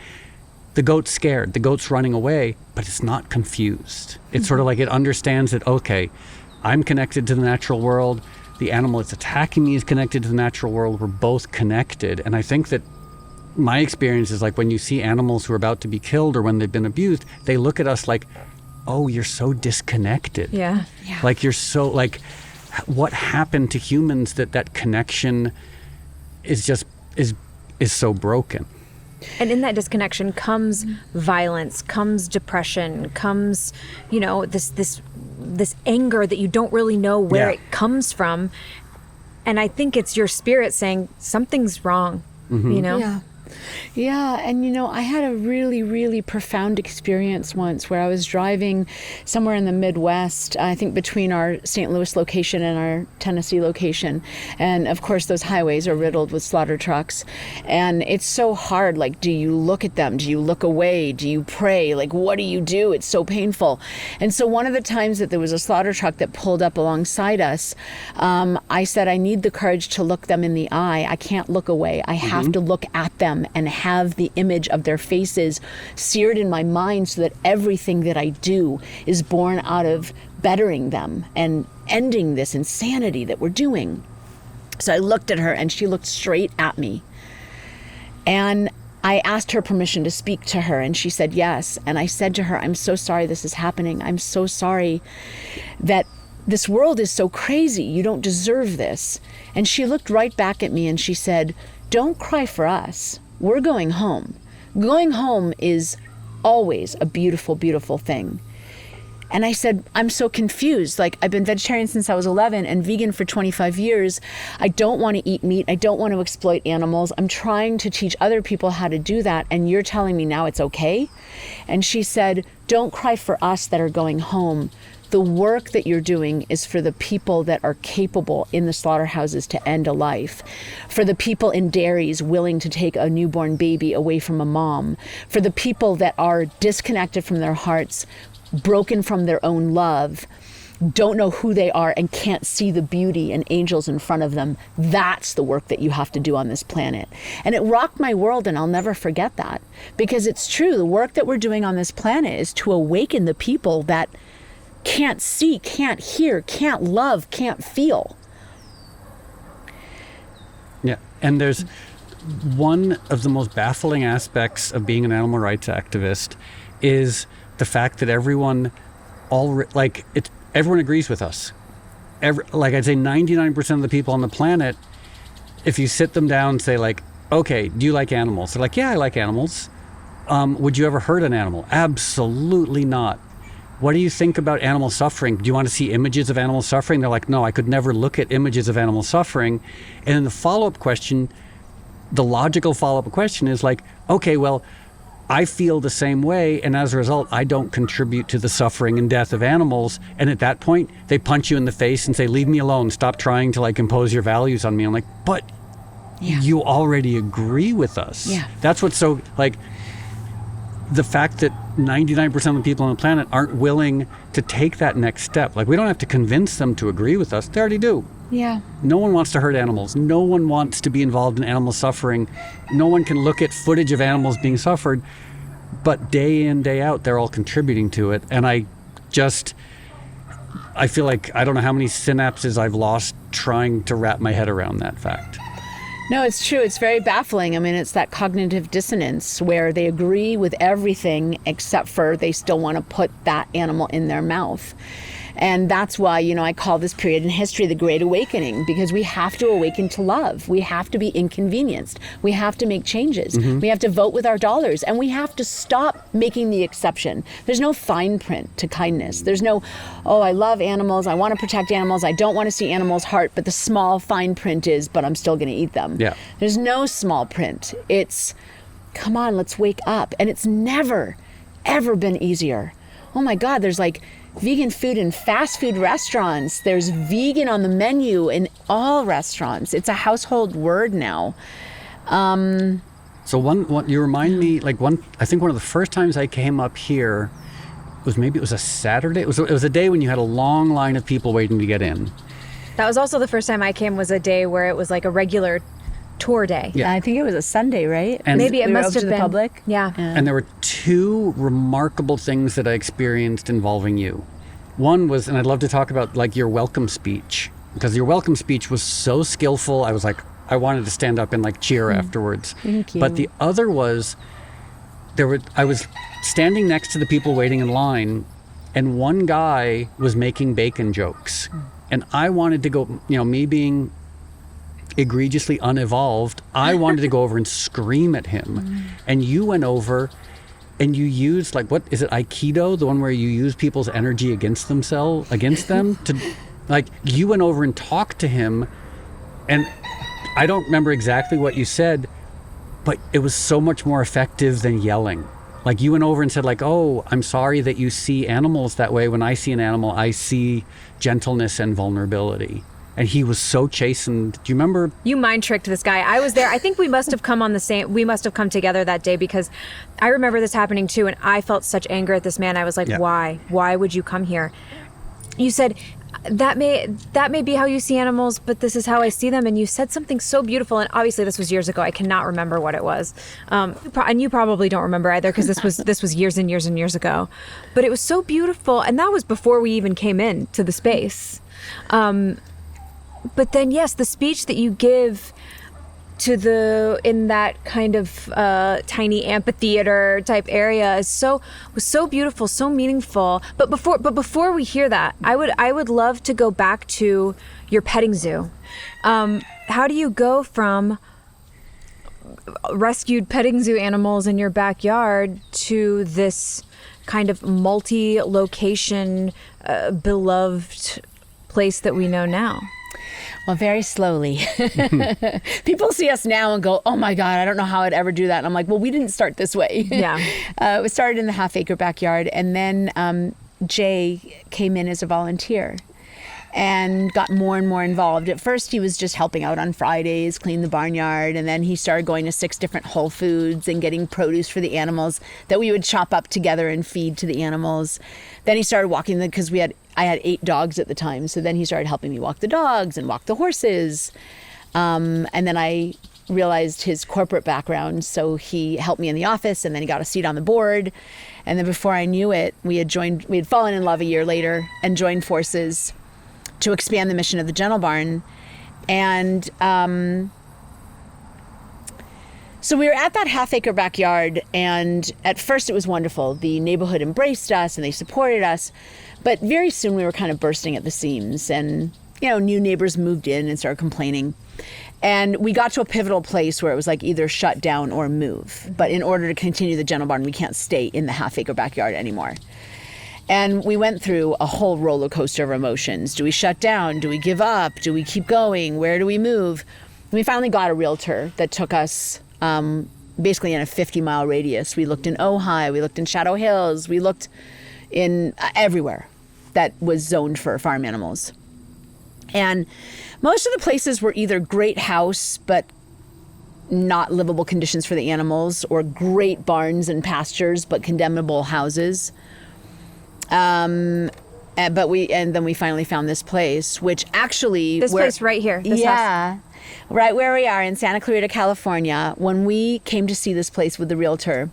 the goat's scared, the goat's running away, but it's not confused. It's sort of like it understands that, okay, I'm connected to the natural world, the animal that's attacking me is connected to the natural world, we're both connected. And I think that my experience is like when you see animals who are about to be killed or when they've been abused, they look at us like, oh, you're so disconnected. Yeah. Like you're so, like, what happened to humans that connection is so broken. And in that disconnection comes violence, comes depression, comes, this anger that you don't really know where it comes from. And I think it's your spirit saying something's wrong, Yeah. Yeah. And, I had a really, really profound experience once where I was driving somewhere in the Midwest, I think between our St. Louis location and our Tennessee location. And of course, those highways are riddled with slaughter trucks. And it's so hard. Like, do you look at them? Do you look away? Do you pray? Like, what do you do? It's so painful. And so one of the times that there was a slaughter truck that pulled up alongside us, I said, I need the courage to look them in the eye. I can't look away. I have to look at them and have the image of their faces seared in my mind so that everything that I do is born out of bettering them and ending this insanity that we're doing. So I looked at her and she looked straight at me. And I asked her permission to speak to her and she said yes. And I said to her, I'm so sorry this is happening. I'm so sorry that this world is so crazy. You don't deserve this. And she looked right back at me and she said, don't cry for us. We're going home. Going home is always a beautiful, beautiful thing. And I said, I'm so confused. Like, I've been vegetarian since I was 11 and vegan for 25 years. I don't want to eat meat. I don't want to exploit animals. I'm trying to teach other people how to do that. And you're telling me now it's okay? And she said, don't cry for us that are going home. The work that you're doing is for the people that are capable in the slaughterhouses to end a life, for the people in dairies willing to take a newborn baby away from a mom, for the people that are disconnected from their hearts, broken from their own love, don't know who they are and can't see the beauty and angels in front of them. That's the work that you have to do on this planet. And it rocked my world, and I'll never forget that, because it's true. The work that we're doing on this planet is to awaken the people that can't see, can't hear, can't love, can't feel. Yeah, and there's one of the most baffling aspects of being an animal rights activist is the fact that everyone agrees with us. I'd say 99% of the people on the planet, if you sit them down and say like, okay, do you like animals? They're like, yeah, I like animals. Would you ever hurt an animal? Absolutely not. What do you think about animal suffering? Do you want to see images of animal suffering? They're like, no, I could never look at images of animal suffering. And then the follow-up question, the logical follow-up question is like, okay, well, I feel the same way, and as a result, I don't contribute to the suffering and death of animals. And at that point, they punch you in the face and say, leave me alone. Stop trying to like impose your values on me. I'm like, but you already agree with us. Yeah. That's what's so like, the fact that 99% of the people on the planet aren't willing to take that next step. Like, we don't have to convince them to agree with us. They already do. Yeah. No one wants to hurt animals. No one wants to be involved in animal suffering. No one can look at footage of animals being suffered. but day in, day out, they're all contributing to it. And I feel like I don't know how many synapses I've lost trying to wrap my head around that fact. No, it's true. It's very baffling. I mean, it's that cognitive dissonance where they agree with everything except for they still want to put that animal in their mouth. And that's why, I call this period in history the Great Awakening, because we have to awaken to love. We have to be inconvenienced. We have to make changes. We have to vote with our dollars, and we have to stop making the exception. There's no fine print to kindness. There's no, oh, I love animals. I want to protect animals. I don't want to see animals' heart, but the small fine print is, but I'm still going to eat them. Yeah. There's no small print. It's, come on, let's wake up. And it's never, ever been easier. Oh my God, there's like vegan food in fast food restaurants. There's vegan on the menu in all restaurants. It's a household word now. So one you remind me, I think one of the first times I came up here was maybe it was a Saturday. It was a day when you had a long line of people waiting to get in. That was also the first time I came, was a day where it was like a regular tour day. Yeah. I think it was a Sunday, right? And Maybe it we were must open have to been. the public. Yeah. And there were two remarkable things that I experienced involving you. One was, and I'd love to talk about like your welcome speech, because your welcome speech was so skillful. I was like, I wanted to stand up and like cheer afterwards. Thank you. But the other was, I was standing next to the people waiting in line, and one guy was making bacon jokes. And I wanted to go, me being egregiously unevolved, I wanted to go over and scream at him. And you went over and you used, like, what is it, Aikido, the one where you use people's them to, like, you went over and talked to him, and I don't remember exactly what you said, but it was so much more effective than yelling. Like, you went over and said, like, oh, I'm sorry that you see animals that way. When I see an animal, I see gentleness and vulnerability. And he was so chastened. Do you remember? You mind tricked this guy. I was there. I think we must have come together that day, because I remember this happening too. And I felt such anger at this man. I was like, Yeah. Why would you come here? You said, that may be how you see animals, but this is how I see them. And you said something so beautiful. And obviously this was years ago. I cannot remember what it was. And you probably don't remember either, because this was years and years and years ago. But it was so beautiful. And that was before we even came in to the space. But then, yes, the speech that you give in that kind of tiny amphitheater type area was so beautiful, so meaningful. But before we hear that, I would love to go back to your petting zoo. How do you go from rescued petting zoo animals in your backyard to this kind of multi-location, beloved place that we know now? Well, very slowly. People see us now and go, oh my God, I don't know how I'd ever do that. And I'm like, well, we didn't start this way. Yeah. It started in the half-acre backyard. And then Jay came in as a volunteer and got more and more involved. At first, he was just helping out on Fridays, clean the barnyard. And then he started going to 6 different Whole Foods and getting produce for the animals that we would chop up together and feed to the animals. Then he started walking them, because I had 8 dogs at the time. So then he started helping me walk the dogs and walk the horses. And then I realized his corporate background. So he helped me in the office, and then he got a seat on the board. And then before I knew it, we had fallen in love a year later and joined forces to expand the mission of the Gentle Barn. And so we were at that half-acre backyard, and at first it was wonderful. The neighborhood embraced us and they supported us, but very soon we were kind of bursting at the seams, and new neighbors moved in and started complaining. And we got to a pivotal place where it was like either shut down or move. But in order to continue the Gentle Barn, we can't stay in the half-acre backyard anymore. And we went through a whole roller coaster of emotions. Do we shut down? Do we give up? Do we keep going? Where do we move? And we finally got a realtor that took us basically in a 50-mile radius. We looked in Ojai, we looked in Shadow Hills, we looked in everywhere that was zoned for farm animals. And most of the places were either great house, but not livable conditions for the animals, or great barns and pastures, but condemnable houses. And then we finally found this place, which actually... This place right here. This house. Right where we are in Santa Clarita, California. When we came to see this place with the realtor,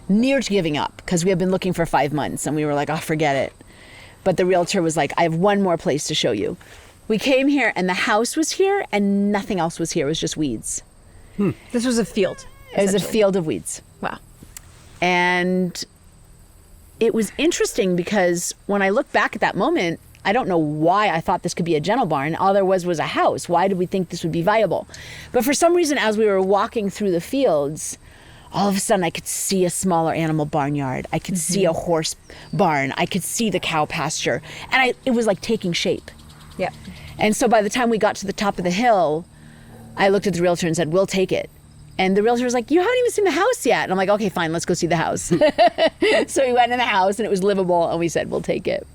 near to giving up because we had been looking for 5 months and we were like, oh, forget it. But the realtor was like, I have one more place to show you. We came here and the house was here and nothing else was here. It was just weeds. This was a field. It was a field of weeds. Wow. And it was interesting because when I look back at that moment, I don't know why I thought this could be a gentle barn. All there was a house. Why did we think this would be viable? But for some reason, as we were walking through the fields, all of a sudden I could see a smaller animal barnyard. I could see a horse barn. I could see the cow pasture. And it was like taking shape. Yeah. And so by the time we got to the top of the hill, I looked at the realtor and said, we'll take it. And the realtor was like, you haven't even seen the house yet. And I'm like, okay, fine, let's go see the house. So we went in the house and it was livable and we said, we'll take it.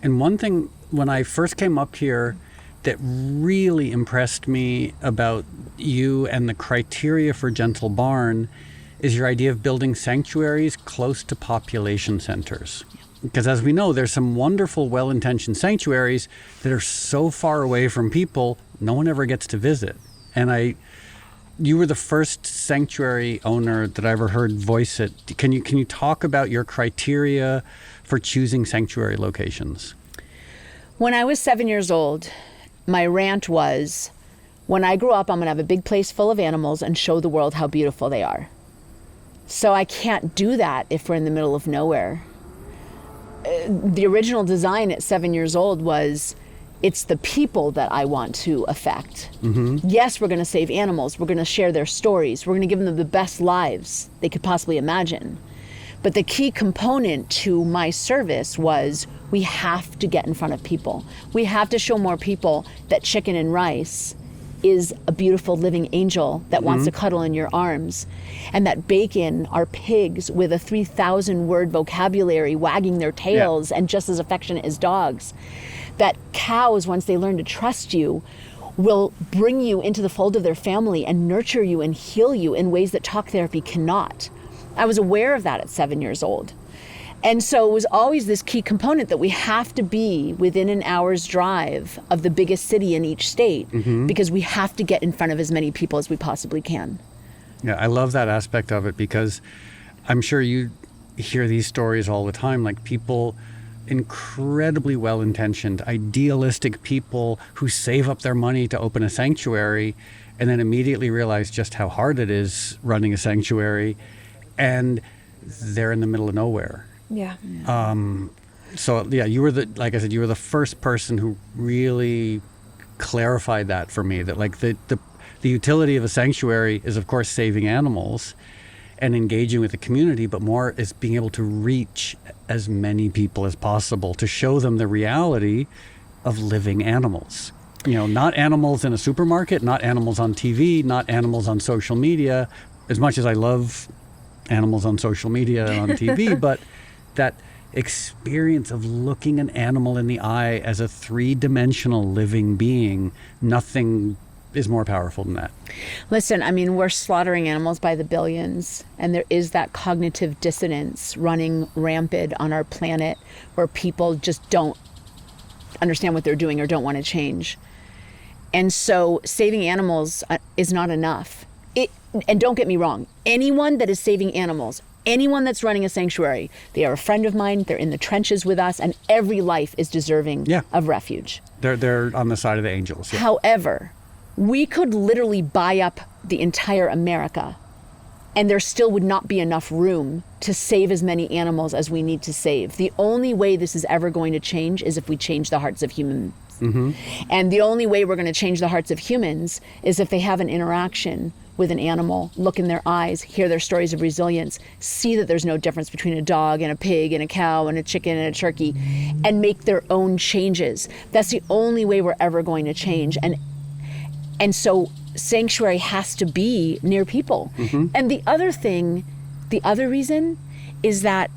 And one thing, when I first came up here, that really impressed me about you and the criteria for Gentle Barn is your idea of building sanctuaries close to population centers. Because as we know, there's some wonderful, well-intentioned sanctuaries that are so far away from people, no one ever gets to visit. And you were the first sanctuary owner that I ever heard voice it. Can you talk about your criteria for choosing sanctuary locations? When I was 7 years old, my rant was, when I grow up, I'm going to have a big place full of animals and show the world how beautiful they are. So I can't do that if we're in the middle of nowhere. The original design at 7 years old was, it's the people that I want to affect. Yes, we're going to save animals. We're going to share their stories. We're going to give them the best lives they could possibly imagine. But the key component to my service was, we have to get in front of people. We have to show more people that chicken and rice is a beautiful living angel that wants to cuddle in your arms. And that bacon are pigs with a 3,000 word vocabulary wagging their tails and just as affectionate as dogs. That cows, once they learn to trust you, will bring you into the fold of their family and nurture you and heal you in ways that talk therapy cannot. I was aware of that at 7 years old. And so it was always this key component that we have to be within an hour's drive of the biggest city in each state because we have to get in front of as many people as we possibly can. Yeah, I love that aspect of it because I'm sure you hear these stories all the time, like people, incredibly well-intentioned, idealistic people who save up their money to open a sanctuary and then immediately realize just how hard it is running a sanctuary, and they're in the middle of nowhere. Yeah. So yeah, you were you were the first person who really clarified that for me, that like the utility of a sanctuary is of course saving animals and engaging with the community, but more is being able to reach as many people as possible to show them the reality of living animals. You know, not animals in a supermarket, not animals on TV, not animals on social media, as much as I love animals on social media and on TV, but that experience of looking an animal in the eye as a three-dimensional living being, nothing is more powerful than that. Listen, I mean, we're slaughtering animals by the billions, and there is that cognitive dissonance running rampant on our planet where people just don't understand what they're doing or don't want to change. And so saving animals is not enough. And don't get me wrong, anyone that is saving animals, anyone that's running a sanctuary, they are a friend of mine, they're in the trenches with us, and every life is deserving of refuge. They're on the side of the angels. Yeah. However, we could literally buy up the entire America, and there still would not be enough room to save as many animals as we need to save. The only way this is ever going to change is if we change the hearts of humans. And the only way we're going to change the hearts of humans is if they have an interaction with an animal, look in their eyes, hear their stories of resilience, see that there's no difference between a dog and a pig and a cow and a chicken and a turkey, and make their own changes. That's the only way we're ever going to change. And so sanctuary has to be near people. And the other reason is that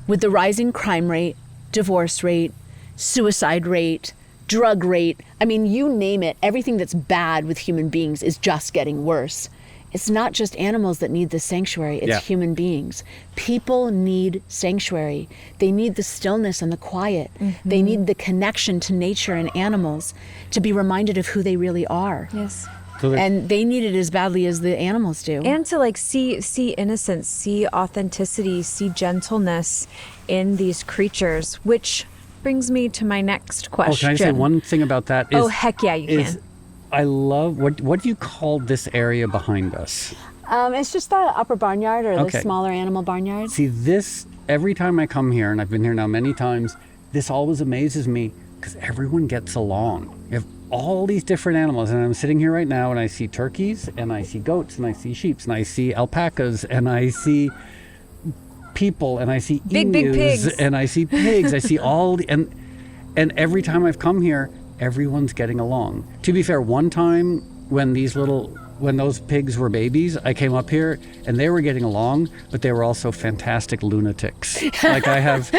with the rising crime rate, divorce rate, suicide rate, drug rate, I mean, you name it, everything that's bad with human beings is just getting worse. It's not just animals that need the sanctuary, it's human beings. People need sanctuary. They need the stillness and the quiet. They need the connection to nature and animals to be reminded of who they really are. Yes. And they need it as badly as the animals do. And to like see innocence, see authenticity, see gentleness in these creatures, which brings me to my next question. Oh, can I say one thing about that? Oh, heck yeah, you can. I love, what do you call this area behind us? It's just the upper barnyard or Okay. the smaller animal barnyard. See, this, every time I come here, and I've been here now many times, this always amazes me because everyone gets along. You have all these different animals, and I'm sitting here right now and I see turkeys, and I see goats, and I see sheep, and I see alpacas, and I see people, and I see Big emus, pigs. and I see pigs. I see all the, and every time I've come here, everyone's getting along. To be fair, one time when those pigs were babies, I came up here and they were getting along, but they were also fantastic lunatics. Like, I have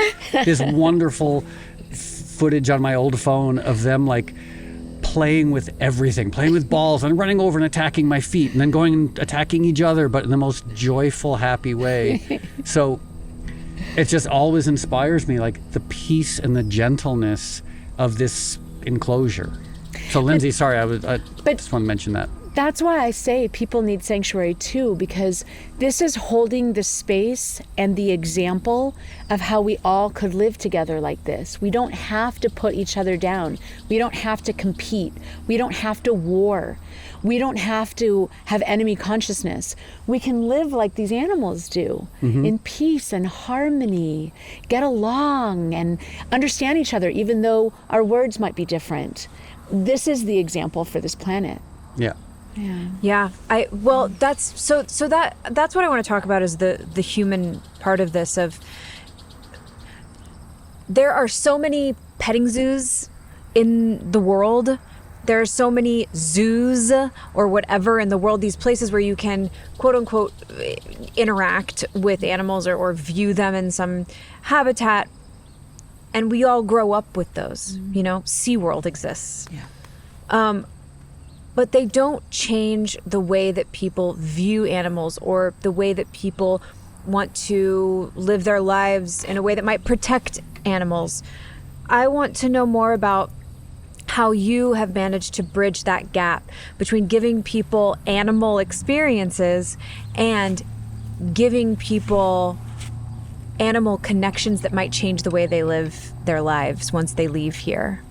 this wonderful footage on my old phone of them like playing with everything, playing with balls and running over and attacking my feet and then going and attacking each other, but in the most joyful, happy way. So it just always inspires me, like the peace and the gentleness of this enclosure. So Lindsay, sorry, I just want to mention that. That's why I say people need sanctuary too, because this is holding the space and the example of how we all could live together like this. We don't have to put each other down. We don't have to compete. We don't have to war. We don't have to have enemy consciousness. We can live like these animals do, in peace and harmony, get along and understand each other, even though our words might be different. This is the example for this planet. Yeah. Yeah, that's that's what I want to talk about, is the human part of this. Of there are so many petting zoos in the world. There are so many zoos or whatever in the world, these places where you can quote unquote interact with animals or view them in some habitat. And we all grow up with those, you know, SeaWorld exists. Yeah. But they don't change the way that people view animals or the way that people want to live their lives in a way that might protect animals. I want to know more about how you have managed to bridge that gap between giving people animal experiences and giving people animal connections that might change the way they live their lives once they leave here.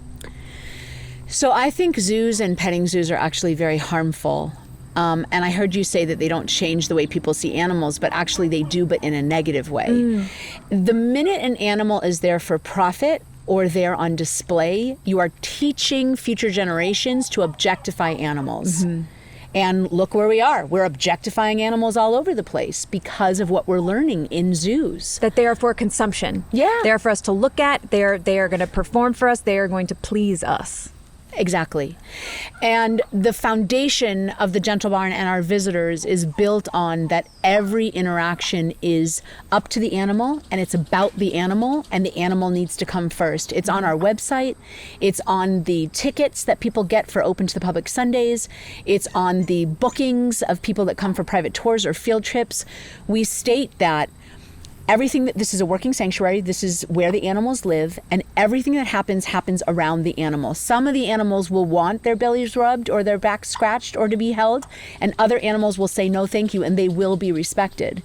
So I think zoos and petting zoos are actually very harmful. And I heard you say that they don't change the way people see animals, but actually they do, but in a negative way. The minute an animal is there for profit or there on display, you are teaching future generations to objectify animals. And look where we are. We're objectifying animals all over the place because of what we're learning in zoos. That they are for consumption. Yeah. They are for us to look at. They are going to perform for us. They are going to please us. Exactly. And the foundation of the Gentle Barn and our visitors is built on that every interaction is up to the animal and it's about the animal, and the animal needs to come first. It's on our website. It's on the tickets that people get for Open to the Public Sundays. It's on the bookings of people that come for private tours or field trips. We state that everything that this is a working sanctuary, this is where the animals live, and everything that happens around the animal. Some of the animals will want their bellies rubbed or their backs scratched or to be held, and other animals will say no thank you, and they will be respected.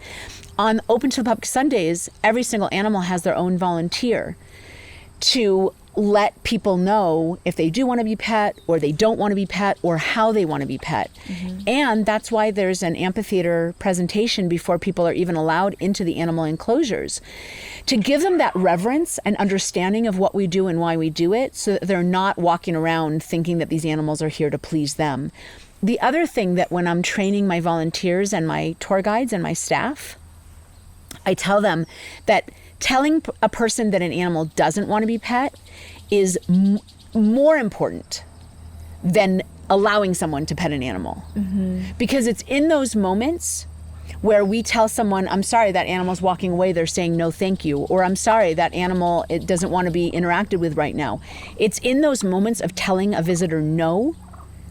On Open to the Public Sundays, every single animal has their own volunteer to let people know if they do want to be pet or they don't want to be pet or how they want to be pet. And that's why there's an amphitheater presentation before people are even allowed into the animal enclosures, to give them that reverence and understanding of what we do and why we do it, so that they're not walking around thinking that these animals are here to please them. The other thing that when I'm training my volunteers and my tour guides and my staff, I tell them that telling a person that an animal doesn't want to be pet is more important than allowing someone to pet an animal. Because it's in those moments where we tell someone, I'm sorry, that animal's walking away, they're saying no thank you, or I'm sorry, that animal, it doesn't want to be interacted with right now. It's in those moments of telling a visitor no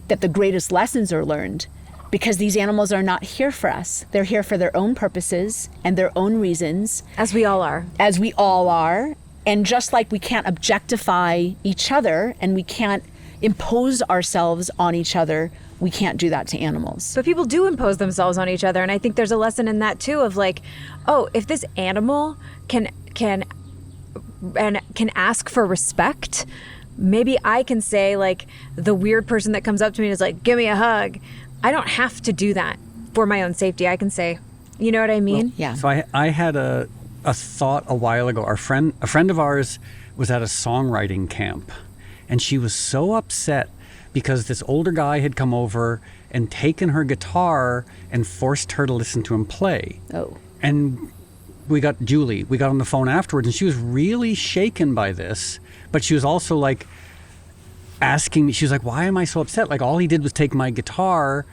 that the greatest lessons are learned. Because these animals are not here for us. They're here for their own purposes and their own reasons. As we all are. As we all are. And just like we can't objectify each other and we can't impose ourselves on each other, we can't do that to animals. But people do impose themselves on each other, and I think there's a lesson in that too of like, oh, if this animal can ask for respect, maybe I can say, like, the weird person that comes up to me and is like, give me a hug. I don't have to do that for my own safety. I can say, you know what I mean? Yeah. So I had a thought a while ago. A friend of ours was at a songwriting camp, and she was so upset because this older guy had come over and taken her guitar and forced her to listen to him play. Oh. And we got on the phone afterwards, and she was really shaken by this, but she was also like asking me, she was like, why am I so upset? Like, all he did was take my guitar.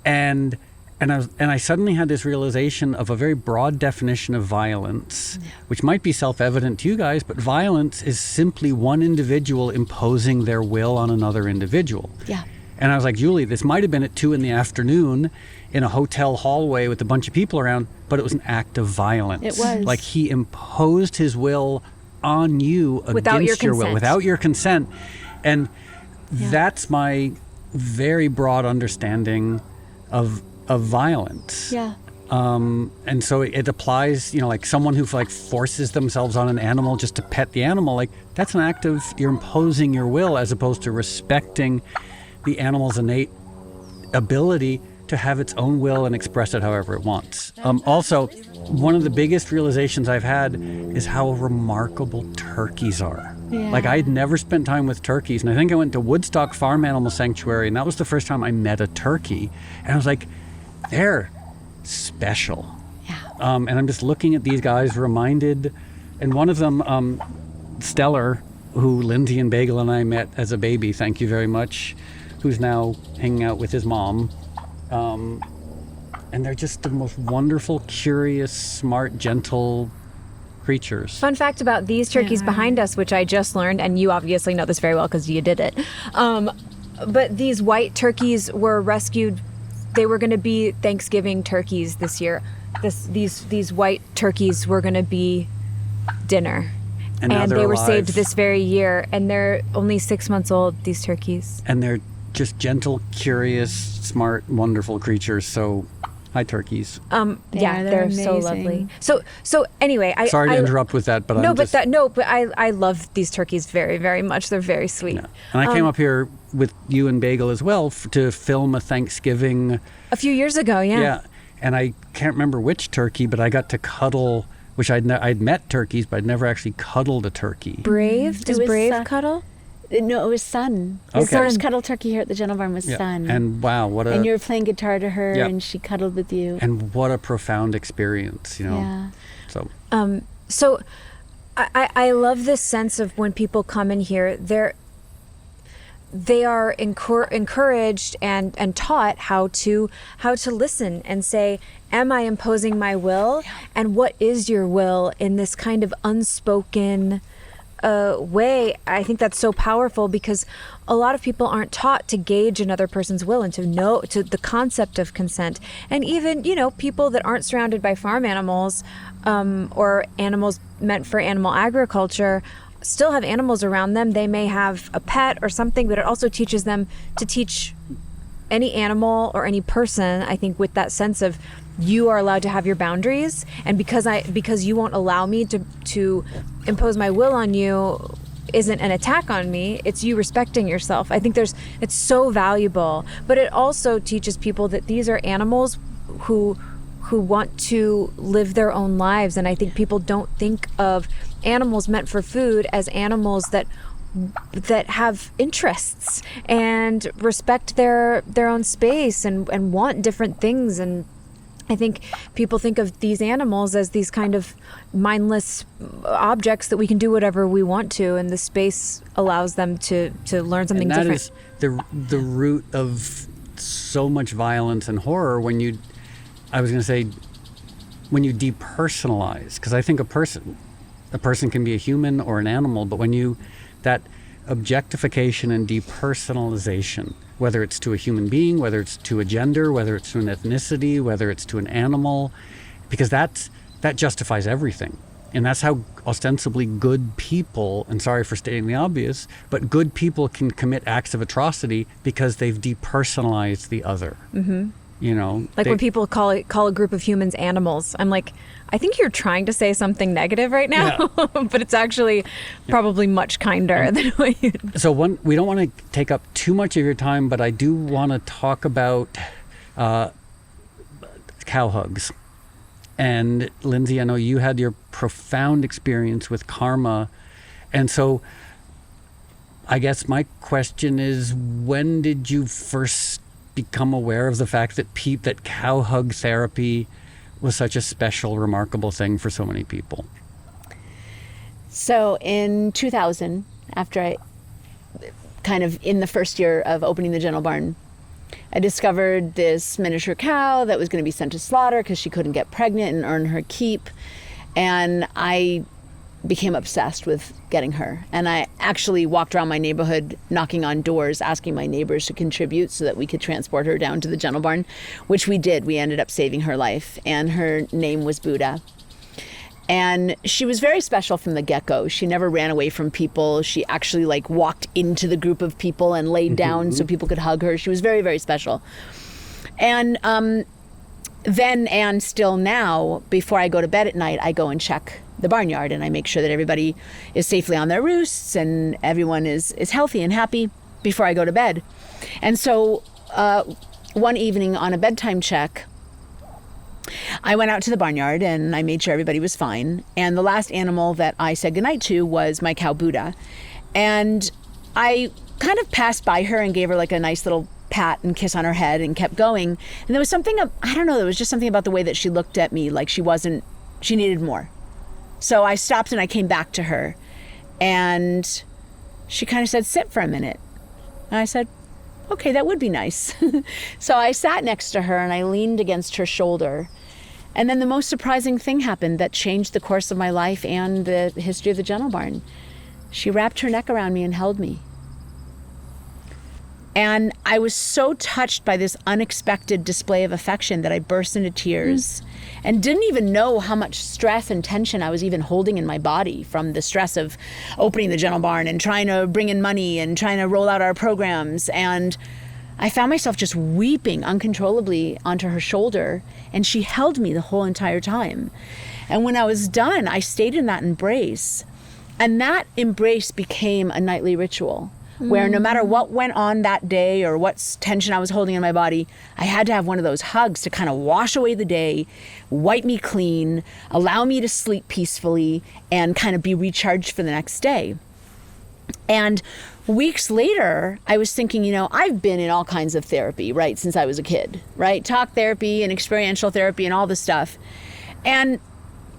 And I suddenly had this realization of a very broad definition of violence, which might be self-evident to you guys, but violence is simply one individual imposing their will on another individual. Yeah. And I was like, Julie, this might have been at 2 p.m. in a hotel hallway with a bunch of people around, but it was an act of violence. It was. Like, he imposed his will on you Without against your your will, consent. without your consent. And that's my very broad understanding of violence. Yeah. And so it applies, like someone who like forces themselves on an animal just to pet the animal, like that's an act of, you're imposing your will as opposed to respecting the animal's innate ability to have its own will and express it however it wants. Also, one of the biggest realizations I've had is how remarkable turkeys are. Yeah. Like, I'd never spent time with turkeys, and I think I went to Woodstock Farm Animal Sanctuary, and that was the first time I met a turkey, and I was like, they're special. Yeah. And I'm just looking at these guys reminded, and one of them, Stellar, who Lindsay and Bagel and I met as a baby, thank you very much, who's now hanging out with his mom. And they're just the most wonderful, curious, smart, gentle creatures. Fun fact about these turkeys behind us, which I just learned, and you obviously know this very well because you did it. But these white turkeys were rescued. They were going to be Thanksgiving turkeys this year. These white turkeys were going to be dinner. And now they're they were alive. saved this very year, and they're only 6 months old, these turkeys. And they're just gentle, curious, smart, wonderful creatures. So, hi, turkeys. Yeah, they're so amazing. lovely. So anyway, Sorry to interrupt with that, but I love these turkeys very, very much. They're very sweet. Yeah. And I came up here with you and Bagel as well to film a Thanksgiving. A few years ago, Yeah. And I can't remember which turkey, but I got to cuddle, which I'd met turkeys, but I'd never actually cuddled a turkey. Brave? Does was, Brave cuddle? No, it was Sun. His Okay. first cuddle turkey here at the Gentle Barn was Sun. And wow, and you were playing guitar to her, Yeah. and she cuddled with you. and what a profound experience, Yeah. So So I love this sense of when people come in here, they are encouraged and taught how to listen and say, am I imposing my will? And what is your will in this kind of unspoken way? I think that's so powerful because a lot of people aren't taught to gauge another person's will and to know to the concept of consent. And even, people that aren't surrounded by farm animals or animals meant for animal agriculture still have animals around them. They may have a pet or something, but it also teaches them to teach any animal or any person, I think, with that sense of you are allowed to have your boundaries, and because you won't allow me to impose my will on you isn't an attack on me, it's you respecting yourself. I think it's so valuable, but it also teaches people that these are animals who want to live their own lives, and I think people don't think of animals meant for food as animals that have interests and respect their own space and want different things. And I think people think of these animals as these kind of mindless objects that we can do whatever we want to, and the space allows them to learn something and that different. is the root of so much violence and horror when you depersonalize, because I think a person can be a human or an animal, but that objectification and depersonalization, whether it's to a human being, whether it's to a gender, whether it's to an ethnicity, whether it's to an animal, because that justifies everything. And that's how ostensibly good people, and sorry for stating the obvious, but good people can commit acts of atrocity because they've depersonalized the other. Mm-hmm. You know, like when people call a group of humans animals, I'm like, I think you're trying to say something negative right now, but it's actually probably much kinder than what you. So we don't want to take up too much of your time, but I do want to talk about cow hugs. And Lindsay, I know you had your profound experience with karma, and so I guess my question is, when did you first become aware of the fact that that cow hug therapy was such a special, remarkable thing for so many people? So in 2000, after I kind of in the first year of opening the Gentle Barn, I discovered this miniature cow that was going to be sent to slaughter because she couldn't get pregnant and earn her keep. And I became obsessed with getting her. And I actually walked around my neighborhood knocking on doors, asking my neighbors to contribute so that we could transport her down to the Gentle Barn, which we did. We ended up saving her life. And her name was Buddha. And she was very special from the get-go. She never ran away from people. She actually walked into the group of people and laid down so people could hug her. She was very, very special. And then and still now, before I go to bed at night, I go and check the barnyard and I make sure that everybody is safely on their roosts and everyone is healthy and happy before I go to bed. And so one evening on a bedtime check, I went out to the barnyard and I made sure everybody was fine. And the last animal that I said goodnight to was my cow Buddha. And I kind of passed by her and gave her a nice little pat and kiss on her head and kept going. And there was something, I don't know, there was just something about the way that she looked at me, like she needed more. So I stopped and I came back to her and she kind of said, sit for a minute. And I said, okay, that would be nice. So I sat next to her and I leaned against her shoulder. And then the most surprising thing happened that changed the course of my life and the history of the Gentle Barn. She wrapped her neck around me and held me. And I was so touched by this unexpected display of affection that I burst into tears and didn't even know how much stress and tension I was even holding in my body from the stress of opening the Gentle Barn and trying to bring in money and trying to roll out our programs. And I found myself just weeping uncontrollably onto her shoulder, and she held me the whole entire time. And when I was done, I stayed in that embrace. And that embrace became a nightly ritual. Where no matter what went on that day or what tension I was holding in my body, I had to have one of those hugs to kind of wash away the day, wipe me clean, allow me to sleep peacefully, and kind of be recharged for the next day. And weeks later, I was thinking, I've been in all kinds of therapy, right, since I was a kid, right? Talk therapy and experiential therapy and all this stuff. And,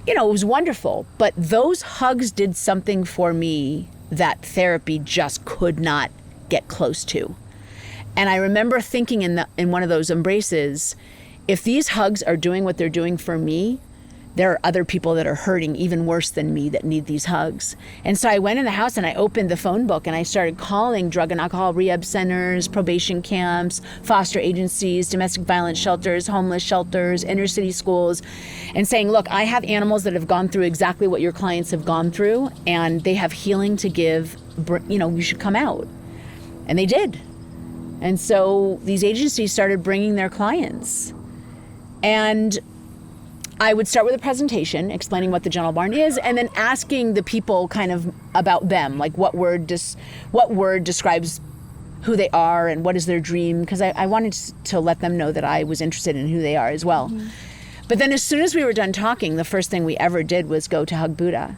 it was wonderful. But those hugs did something for me that therapy just could not get close to. And I remember thinking in one of those embraces, if these hugs are doing what they're doing for me, there are other people that are hurting even worse than me that need these hugs. And so I went in the house and I opened the phone book and I started calling drug and alcohol rehab centers, probation camps, foster agencies, domestic violence shelters, homeless shelters, inner city schools, and saying, look, I have animals that have gone through exactly what your clients have gone through, and they have healing to give, you should come out. And they did. And so these agencies started bringing their clients. And I would start with a presentation explaining what the Gentle Barn is, and then asking the people kind of about them, like what word describes who they are and what is their dream, because I wanted to let them know that I was interested in who they are as well. Mm-hmm. But then as soon as we were done talking, the first thing we ever did was go to hug Buddha.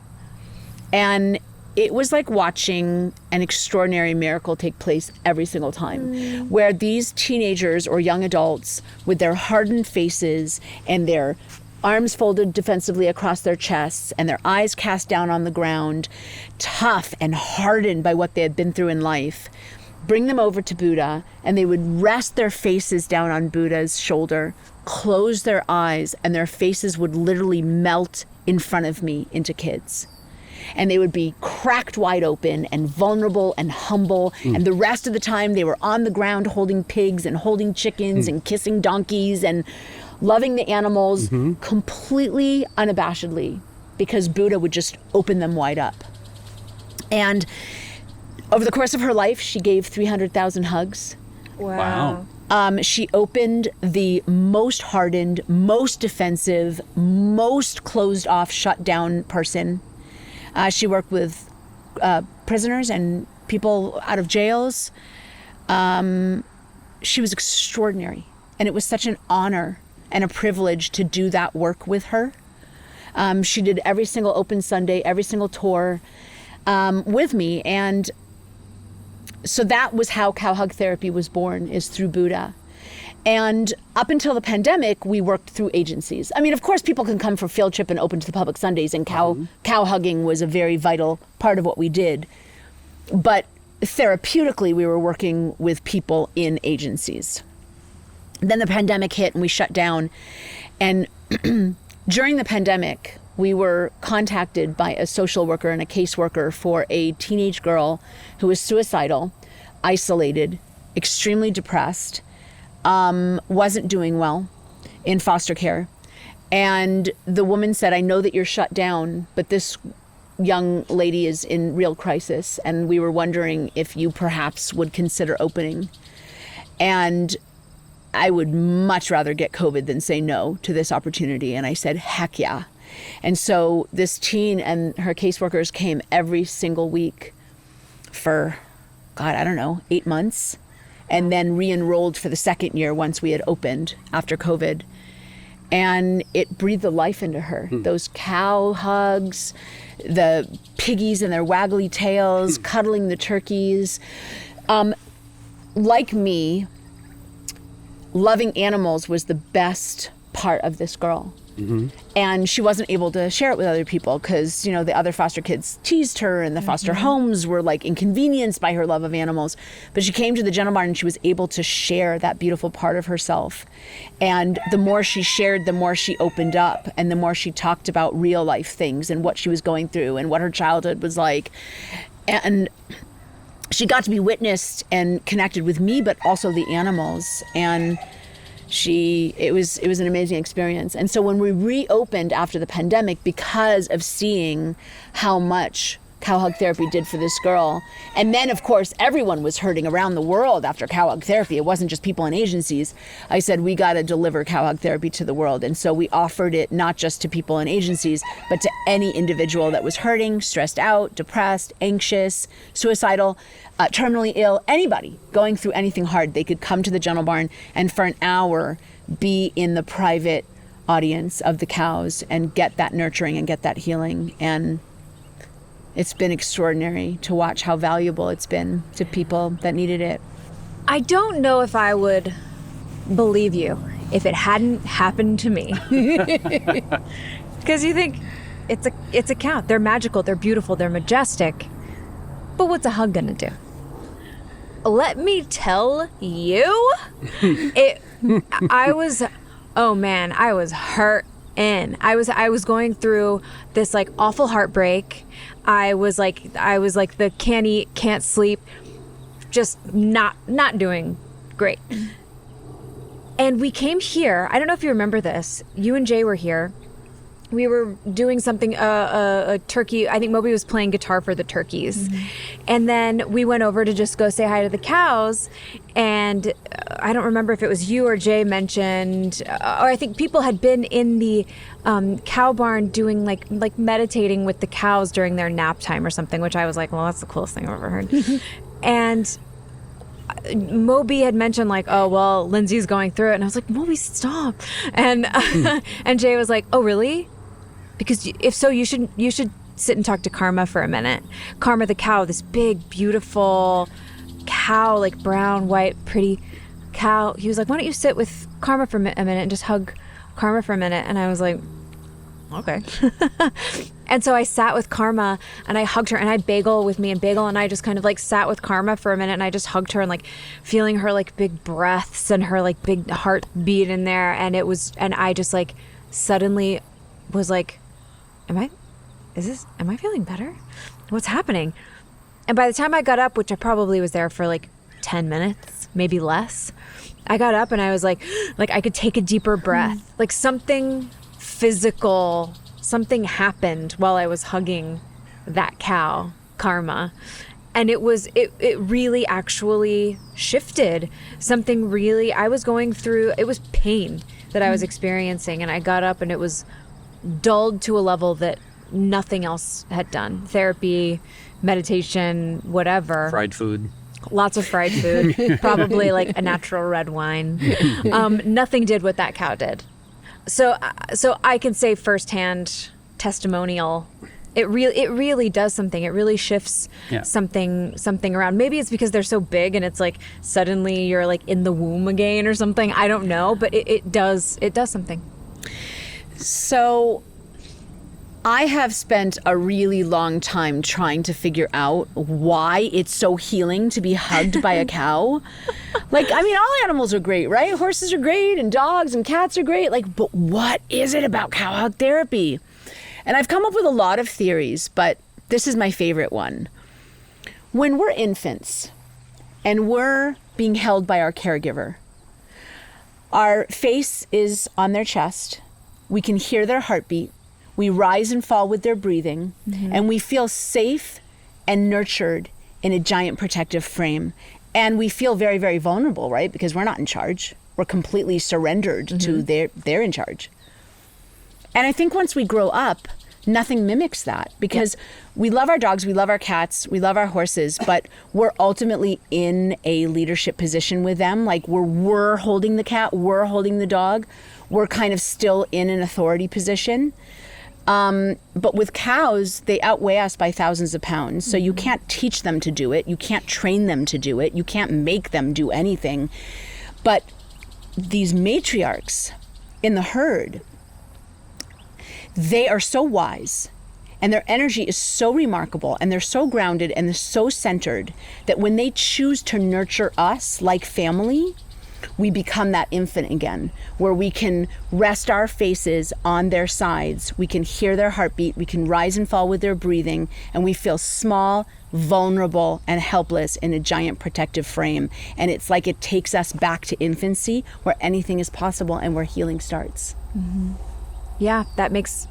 And it was like watching an extraordinary miracle take place every single time, where these teenagers or young adults with their hardened faces and their arms folded defensively across their chests and their eyes cast down on the ground, tough and hardened by what they had been through in life, bring them over to Buddha, and they would rest their faces down on Buddha's shoulder, close their eyes, and their faces would literally melt in front of me into kids. And they would be cracked wide open and vulnerable and humble. And the rest of the time they were on the ground holding pigs and holding chickens and kissing donkeys and loving the animals completely unabashedly. because Buddha would just open them wide up. And over the course of her life, she gave 300,000 hugs. Wow. She opened the most hardened, most defensive, most closed off, shut down person. She worked with prisoners and people out of jails. She was extraordinary. And it was such an honor and a privilege to do that work with her. She did every single open Sunday, every single tour with me. And so that was how Cow Hug Therapy was born, is through Buddha. And up until the pandemic, we worked through agencies. I mean, of course, people can come for field trip and open to the public Sundays, and cow hugging was a very vital part of what we did. But therapeutically, we were working with people in agencies. Then the pandemic hit and we shut down. And during the pandemic, we were contacted by a social worker and a caseworker for a teenage girl who was suicidal, isolated, extremely depressed, wasn't doing well in foster care. And the woman said, I know that you're shut down, but this young lady is in real crisis, and we were wondering if you perhaps would consider opening. And I would much rather get COVID than say no to this opportunity. And I said, heck yeah. And so this teen and her caseworkers came every single week for, God, I don't know, 8 months, and then re-enrolled for the second year once we had opened after COVID. And it breathed the life into her. Those cow hugs, the piggies and their waggly tails, cuddling the turkeys. Like me, loving animals was the best part of this girl. And she wasn't able to share it with other people because, you know, the other foster kids teased her, and the foster homes were like inconvenienced by her love of animals. But she came to the Gentle Barn and she was able to share that beautiful part of herself. And the more she shared, the more she opened up, and the more she talked about real life things and what she was going through and what her childhood was like. And she got to be witnessed and connected with me, but also the animals. And it was an amazing experience. And so when we reopened after the pandemic, because of seeing how much Cow Hug Therapy did for this girl, and then of course everyone was hurting around the world after Cow Hug Therapy, it wasn't just people in agencies, I said we got to deliver Cow Hug Therapy to the world. And so we offered it not just to people in agencies, but to any individual that was hurting, stressed out, depressed, anxious, suicidal, terminally ill, anybody going through anything hard. They could come to the Gentle Barn and for an hour be in the private audience of the cows and get that nurturing and get that healing. And it's been extraordinary to watch how valuable it's been to people that needed it. I don't know if I would believe you if it hadn't happened to me. Because you think it's a cow. They're magical, they're beautiful, they're majestic. But what's a hug gonna do? Let me tell you, I was hurt. I was going through this like awful heartbreak. I was like the can't eat, can't sleep, just not doing great. And we came here. I don't know if you remember this. You and Jay were here. We were doing something, a turkey. I think Moby was playing guitar for the turkeys. And then we went over to just go say hi to the cows. And I don't remember if it was you or Jay mentioned, or I think people had been in the cow barn doing like meditating with the cows during their nap time or something, which I was like, well, that's the coolest thing I've ever heard. And Moby had mentioned like, oh, well, Lindsay's going through it. And I was like, Moby, stop. And and Jay was like, oh, really? Because if so, you should sit and talk to Karma for a minute. Karma the cow, this big, beautiful cow, like brown, white, pretty cow. He was like, why don't you sit with Karma for a minute and just hug Karma for a minute? And I was like, okay. And so I sat with Karma and I hugged her, and I had Bagel with me, and Bagel and I just kind of like sat with Karma for a minute, and I just hugged her and like feeling her like big breaths and her like big heartbeat in there. And I just like suddenly was like, am I feeling better? What's happening? And by the time I got up, which I probably was there for like 10 minutes, maybe less, I got up and I was like I could take a deeper breath, like something physical something happened while I was hugging that cow, Karma. And it really actually shifted something really, I was going through, it was pain that I was experiencing. And I got up and it was dulled to a level that nothing else had done. Therapy, meditation, whatever. Fried food. Lots of fried food, probably like a natural red wine. Nothing did what that cow did. So I can say firsthand testimonial. It really does something. It really shifts something around. Maybe it's because they're so big and it's like suddenly you're like in the womb again or something. I don't know, but it does something. So I have spent a really long time trying to figure out why it's so healing to be hugged by a cow. Like, I mean, all animals are great, right? Horses are great and dogs and cats are great. Like, but what is it about cow hug therapy? And I've come up with a lot of theories, but this is my favorite one. When we're infants and we're being held by our caregiver, our face is on their chest. We can hear their heartbeat. We rise and fall with their breathing, and we feel safe and nurtured in a giant protective frame. And we feel very, very vulnerable, right? Because we're not in charge. We're completely surrendered to they're in charge. And I think once we grow up, nothing mimics that, because we love our dogs, we love our cats, we love our horses, but we're ultimately in a leadership position with them. Like we're holding the cat, we're holding the dog. We're kind of still in an authority position. But with cows, they outweigh us by thousands of pounds. So you can't teach them to do it. You can't train them to do it. You can't make them do anything. But these matriarchs in the herd, they are so wise and their energy is so remarkable and they're so grounded and they're so centered that when they choose to nurture us like family, we become that infant again, where we can rest our faces on their sides. We can hear their heartbeat. We can rise and fall with their breathing. And we feel small, vulnerable, and helpless in a giant protective frame. And it's like it takes us back to infancy where anything is possible and where healing starts. Yeah, that makes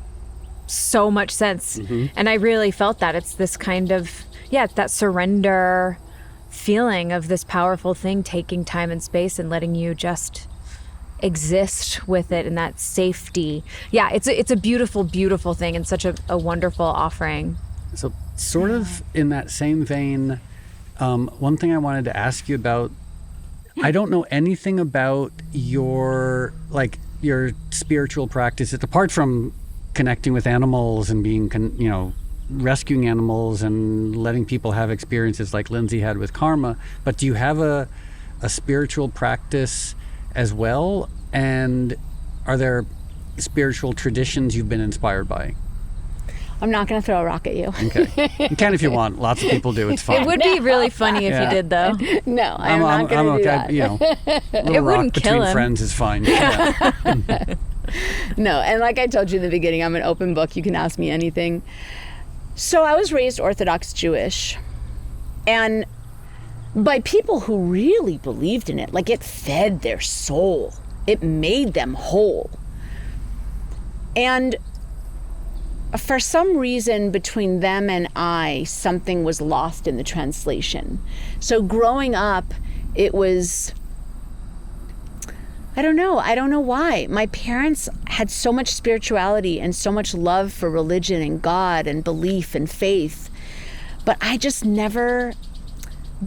so much sense. And I really felt that. It's this kind of, that surrender feeling of this powerful thing taking time and space and letting you just exist with it in that safety. Yeah, it's a beautiful, beautiful thing and such a wonderful offering. So sort of in that same vein, one thing I wanted to ask you about, I don't know anything about your spiritual practices, apart from connecting with animals and being, rescuing animals and letting people have experiences like Lindsay had with Karma. But do you have a spiritual practice as well? And are there spiritual traditions you've been inspired by? I'm not going to throw a rock at you. Okay. You can if you want. Lots of people do. It's fine. It would be really funny if you did, though. No, I'm not going to do that. A little It rock wouldn't kill between him. friends is fine. Yeah. No, and like I told you in the beginning, I'm an open book. You can ask me anything. So I was raised Orthodox Jewish, and by people who really believed in it. Like it fed their soul. It made them whole. And for some reason between them and I, something was lost in the translation. So growing up, it was, I don't know why. My parents had so much spirituality and so much love for religion and God and belief and faith, but I just never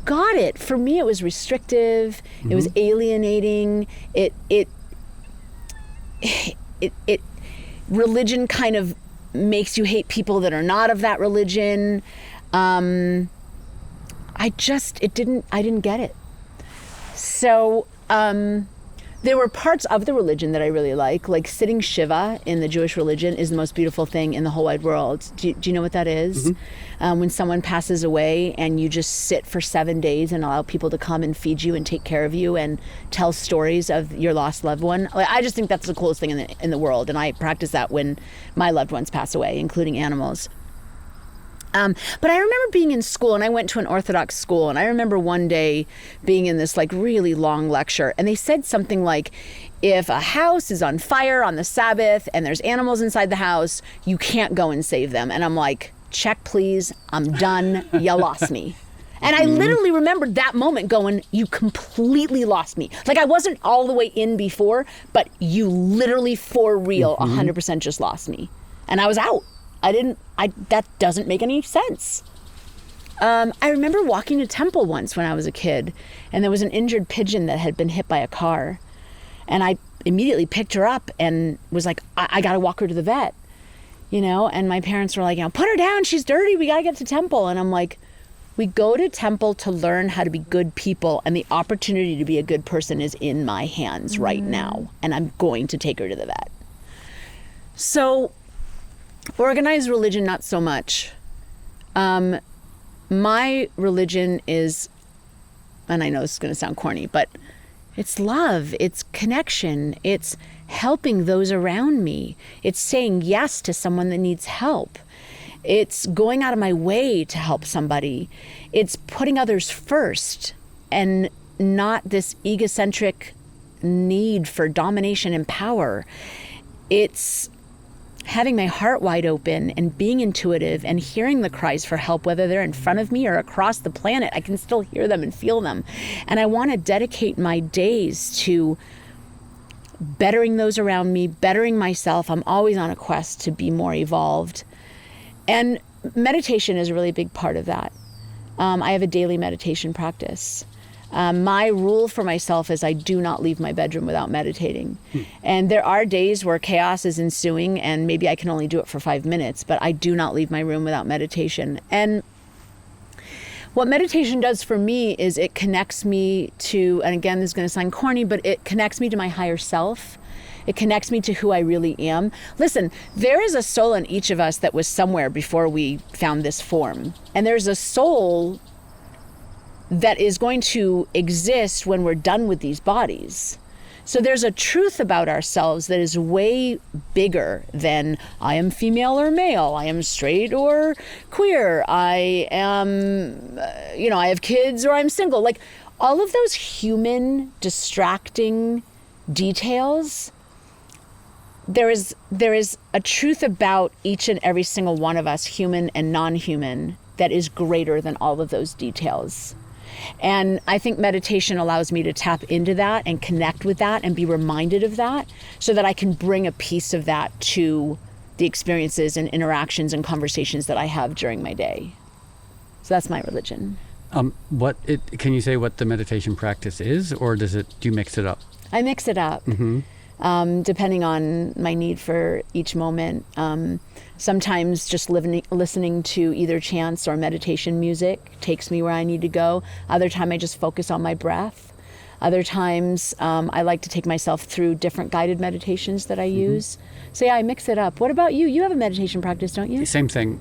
got it. For me, it was restrictive. It was alienating. It religion kind of makes you hate people that are not of that religion. I didn't get it. So there were parts of the religion that I really like sitting Shiva in the Jewish religion is the most beautiful thing in the whole wide world. Do you know what that is? When someone passes away and you just sit for 7 days and allow people to come and feed you and take care of you and tell stories of your lost loved one. I just think that's the coolest thing in the world, and I practice that when my loved ones pass away, including animals. But I remember being in school, and I went to an Orthodox school, and I remember one day being in this like really long lecture, and they said something like, if a house is on fire on the Sabbath and there's animals inside the house, you can't go and save them. And I'm like, check please, I'm done, you lost me. And I literally remembered that moment going, you completely lost me. Like I wasn't all the way in before, but you literally for real 100% just lost me. And I was out. That doesn't make any sense. I remember walking to temple once when I was a kid, and there was an injured pigeon that had been hit by a car. And I immediately picked her up and was like, I got to walk her to the vet, and my parents were like, put her down. She's dirty. We got to get to temple. And I'm like, we go to temple to learn how to be good people, and the opportunity to be a good person is in my hands right now. And I'm going to take her to the vet. So organized religion, not so much. My religion is, and I know this is going to sound corny, but it's love, it's connection, it's helping those around me. It's saying yes to someone that needs help. It's going out of my way to help somebody. It's putting others first and not this egocentric need for domination and power. It's having my heart wide open and being intuitive and hearing the cries for help, whether they're in front of me or across the planet. I can still hear them and feel them. And I want to dedicate my days to bettering those around me, bettering myself. I'm always on a quest to be more evolved. And meditation is a really big part of that. I have a daily meditation practice. My rule for myself is I do not leave my bedroom without meditating. And there are days where chaos is ensuing and maybe I can only do it for 5 minutes, but I do not leave my room without meditation. And what meditation does for me is it connects me to, and again, this is going to sound corny, but it connects me to my higher self. It connects me to who I really am. Listen, there is a soul in each of us that was somewhere before we found this form. And there's a soul that is going to exist when we're done with these bodies. So there's a truth about ourselves that is way bigger than I am female or male, I am straight or queer, I am, I have kids or I'm single. Like all of those human distracting details, there is a truth about each and every single one of us, human and non-human, that is greater than all of those details. And I think meditation allows me to tap into that and connect with that and be reminded of that so that I can bring a piece of that to the experiences and interactions and conversations that I have during my day. So that's my religion. Can you say what the meditation practice is, or do you mix it up? I mix it up. Depending on my need for each moment. Sometimes just listening to either chants or meditation music takes me where I need to go. Other time I just focus on my breath. Other times I like to take myself through different guided meditations that I use. So yeah, I mix it up. What about you? You have a meditation practice, don't you? Same thing.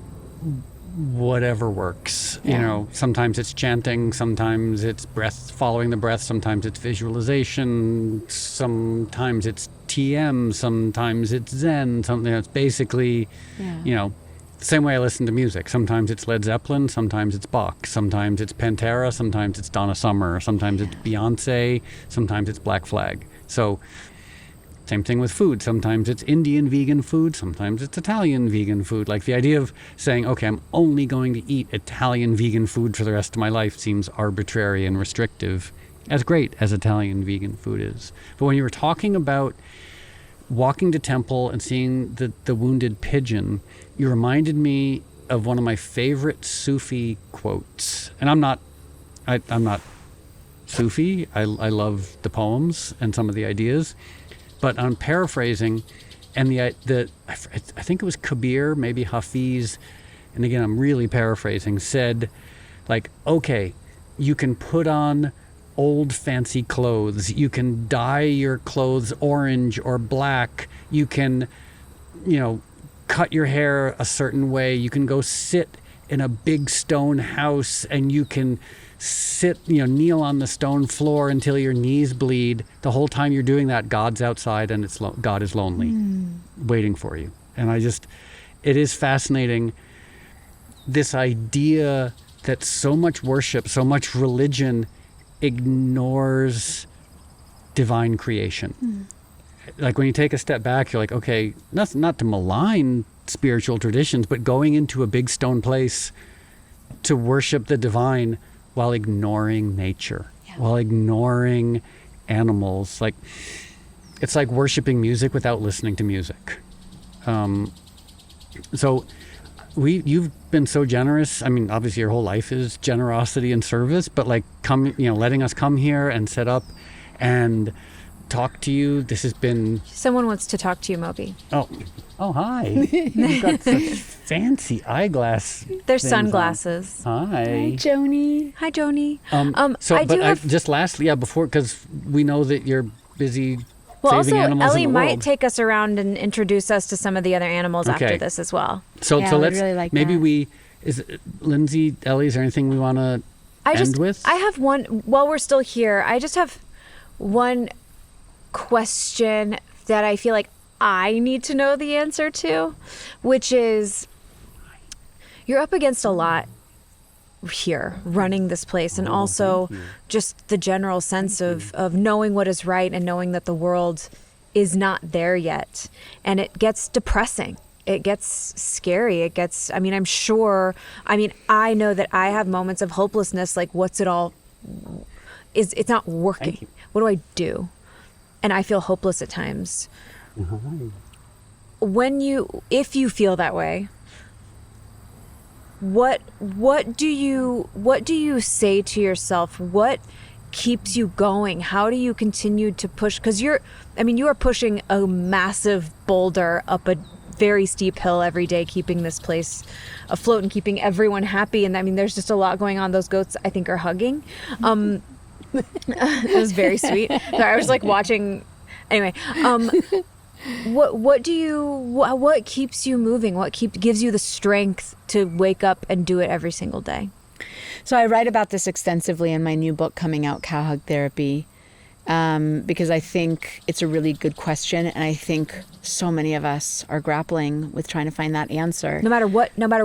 Whatever works. Yeah. Sometimes it's chanting, sometimes it's breath, following the breath, sometimes it's visualization, sometimes it's TM, sometimes it's Zen, something that's basically, the same way I listen to music. Sometimes it's Led Zeppelin, sometimes it's Bach, sometimes it's Pantera, sometimes it's Donna Summer, sometimes it's Beyonce, sometimes it's Black Flag. So same thing with food. Sometimes it's Indian vegan food, sometimes it's Italian vegan food. Like the idea of saying, okay, I'm only going to eat Italian vegan food for the rest of my life seems arbitrary and restrictive, as great as Italian vegan food is. But when you were talking about walking to temple and seeing the wounded pigeon, you reminded me of one of my favorite Sufi quotes. And I'm not Sufi. I love the poems and some of the ideas. But I'm paraphrasing, and I think it was Kabir, maybe Hafiz, and again, I'm really paraphrasing, said, like, okay, you can put on old fancy clothes, you can dye your clothes orange or black, you can, cut your hair a certain way, you can go sit in a big stone house, and you can sit, kneel on the stone floor until your knees bleed. The whole time you're doing that, God's outside, and God is lonely, waiting for you. And it is fascinating this idea that so much worship, so much religion ignores divine creation. Like when you take a step back, you're like, okay, not to malign spiritual traditions, but going into a big stone place to worship the divine while ignoring nature, while ignoring animals. Like, it's like worshiping music without listening to music. So you've been so generous. I mean, obviously your whole life is generosity and service, but like letting us come here and set up and talk to you. This has been... Someone wants to talk to you, Moby. Oh, hi. You've got such fancy eyeglass. They're things sunglasses. on. Hi. Hi, Joni. Hi, Joni. Just lastly, before, because we know that you're busy Well, saving also, animals Ellie in the might world. take us around and introduce us to some of the other animals Okay. after this as well. So Yeah, I would let's really like maybe that. Lindsay, Ellie, is there anything we want to end with? I have one, while we're still here, I just have one question that I feel like I need to know the answer to, which is, you're up against a lot here running this place, and also just the general sense of knowing what is right and knowing that the world is not there yet. And it gets depressing. It gets scary. It gets, I know that I have moments of hopelessness, like it's not working. What do I do? And I feel hopeless at times. If you feel that way, what do you say to yourself? What keeps you going? How do you continue to push? Because you are pushing a massive boulder up a very steep hill every day, keeping this place afloat and keeping everyone happy. And there's just a lot going on. Those goats, I think, are hugging. It was very sweet. Sorry, I was like watching. Anyway, what keeps you moving? What gives you the strength to wake up and do it every single day? So I write about this extensively in my new book coming out, Cow Hug Therapy, because I think it's a really good question, and I think so many of us are grappling with trying to find that answer. No matter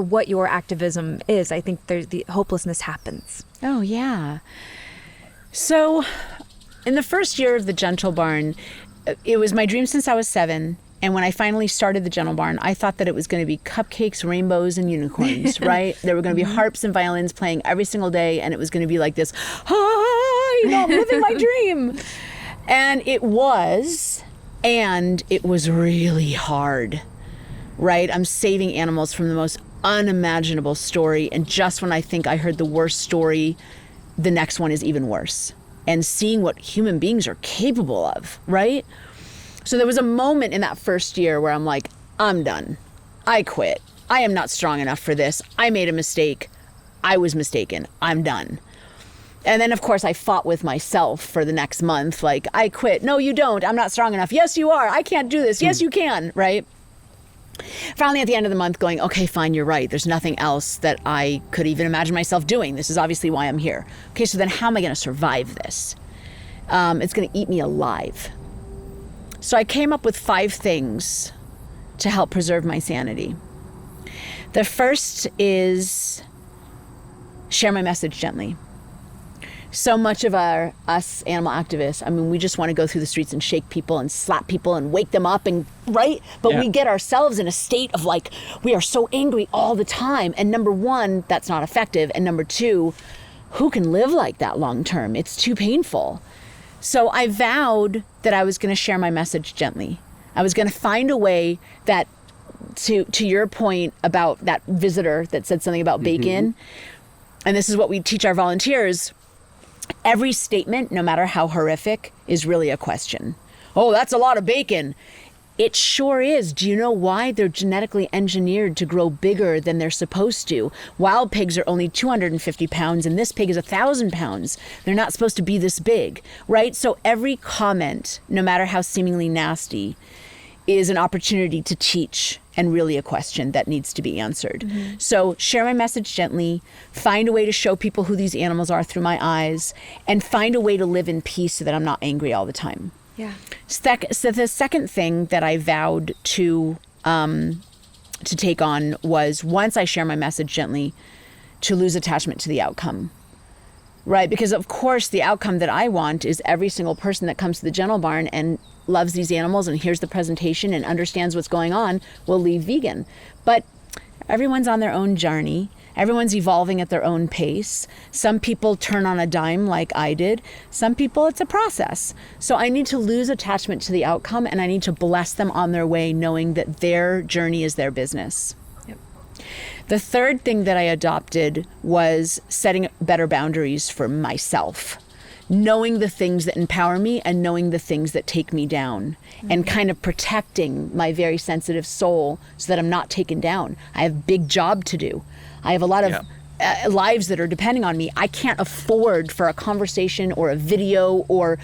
what your activism is, I think the hopelessness happens. Oh yeah. So, in the first year of the Gentle Barn, it was my dream since I was 7. And when I finally started the Gentle Barn, I thought that it was going to be cupcakes, rainbows, and unicorns, right? There were going to be harps and violins playing every single day. And it was going to be like this, I'm living my dream. And it was really hard, right? I'm saving animals from the most unimaginable story. And just when I think I heard the worst story, the next one is even worse. And seeing what human beings are capable of, right? So there was a moment in that first year where I'm like, I'm done. I quit. I am not strong enough for this. I made a mistake. I was mistaken. I'm done. And then, of course, I fought with myself for the next month. Like, I quit. No, you don't. I'm not strong enough. Yes, you are. I can't do this. Yes, you can, right? Finally, at the end of the month, going, okay, fine, you're right. There's nothing else that I could even imagine myself doing. This is obviously why I'm here. Okay, so then how am I going to survive this? It's going to eat me alive. So I came up with 5 things to help preserve my sanity. The first is share my message gently. So much of us animal activists, we just want to go through the streets and shake people and slap people and wake them up, and right? But we get ourselves in a state of like, we are so angry all the time. And number 1, that's not effective. And number 2, who can live like that long term? It's too painful. So I vowed that I was going to share my message gently. I was going to find a way that, to your point about that visitor that said something about bacon, and this is what we teach our volunteers, every statement, no matter how horrific, is really a question. Oh, that's a lot of bacon. It sure is. Do you know why? They're genetically engineered to grow bigger than they're supposed to. Wild pigs are only 250 pounds, and this pig is 1,000 pounds. They're not supposed to be this big, right? So every comment, no matter how seemingly nasty, is an opportunity to teach, and really a question that needs to be answered. So share my message gently, find a way to show people who these animals are through my eyes, and find a way to live in peace so that I'm not angry all the time. Yeah. So the second thing that I vowed to to take on was, once I share my message gently, to lose attachment to the outcome. Right? Because of course the outcome that I want is every single person that comes to the Gentle Barn and loves these animals and hears the presentation and understands what's going on will leave vegan. But everyone's on their own journey. Everyone's evolving at their own pace. Some people turn on a dime like I did. Some people, it's a process. So I need to lose attachment to the outcome, and I need to bless them on their way, knowing that their journey is their business. Yep. The third thing that I adopted was setting better boundaries for myself. Knowing the things that empower me and knowing the things that take me down, and kind of protecting my very sensitive soul so that I'm not taken down. I have a big job to do. I have a lot of lives that are depending on me. I can't afford for a conversation or a video or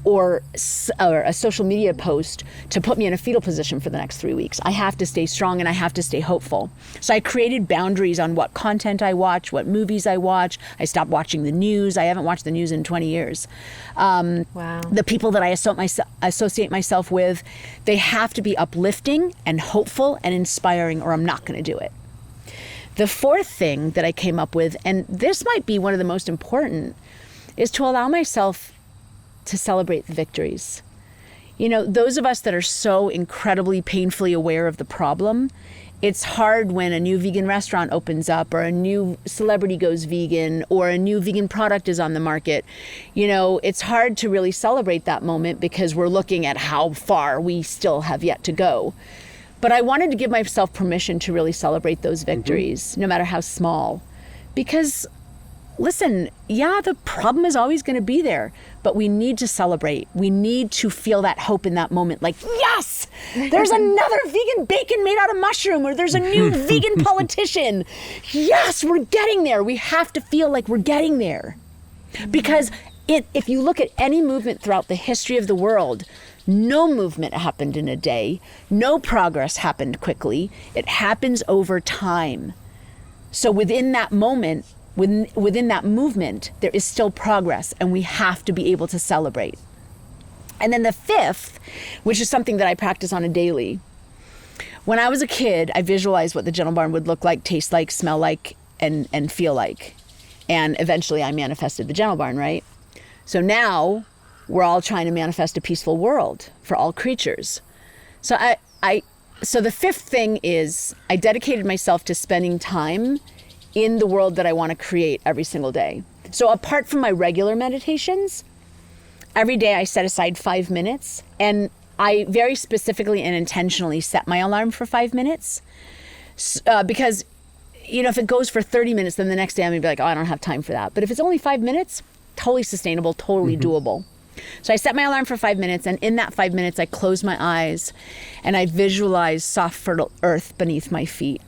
a social media post to put me in a fetal position for the next 3 weeks. I have to stay strong and I have to stay hopeful. So I created boundaries on what content I watch, what movies I watch. I stopped watching the news. I haven't watched the news in 20 years. Wow. The people that I associate myself with, they have to be uplifting and hopeful and inspiring, or I'm not going to do it. The fourth thing that I came up with, and this might be one of the most important, is to allow myself to celebrate the victories. You know, those of us that are so incredibly painfully aware of the problem, it's hard when a new vegan restaurant opens up or a new celebrity goes vegan or a new vegan product is on the market. You know, it's hard to really celebrate that moment because we're looking at how far we still have yet to go. But I wanted to give myself permission to really celebrate those victories, no matter how small. Because, listen, yeah, the problem is always going to be there, but we need to celebrate. We need to feel that hope in that moment. Like, yes, there's another vegan bacon made out of mushroom, or there's a new vegan politician. Yes, we're getting there. We have to feel like we're getting there. Because if you look at any movement throughout the history of the world, no movement happened in a day. No progress happened quickly. It happens over time. So within that moment, within that movement, there is still progress, and we have to be able to celebrate. And then the fifth, which is something that I practice on a daily. When I was a kid, I visualized what the Gentle Barn would look like, taste like, smell like, and feel like. And eventually I manifested the Gentle Barn, right? So now we're all trying to manifest a peaceful world for all creatures. So so the fifth thing is I dedicated myself to spending time in the world that I want to create every single day. So apart from my regular meditations, every day I set aside 5 minutes, and I very specifically and intentionally set my alarm for 5 minutes because, you know, if it goes for 30 minutes, then the next day I'm gonna be like, oh, I don't have time for that. But if it's only 5 minutes, totally sustainable, totally doable. So I set my alarm for 5 minutes, and in that 5 minutes, I close my eyes and I visualize soft, fertile earth beneath my feet.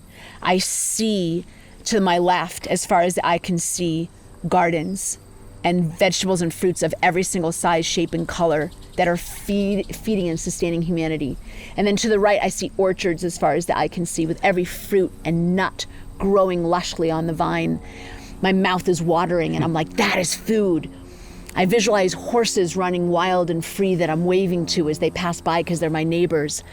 I see to my left, as far as the eye can see, gardens and vegetables and fruits of every single size, shape, and color that are feeding and sustaining humanity. And then to the right, I see orchards as far as the eye can see, with every fruit and nut growing lushly on the vine. My mouth is watering, and I'm like, that is food. I visualize horses running wild and free that I'm waving to as they pass by because they're my neighbors.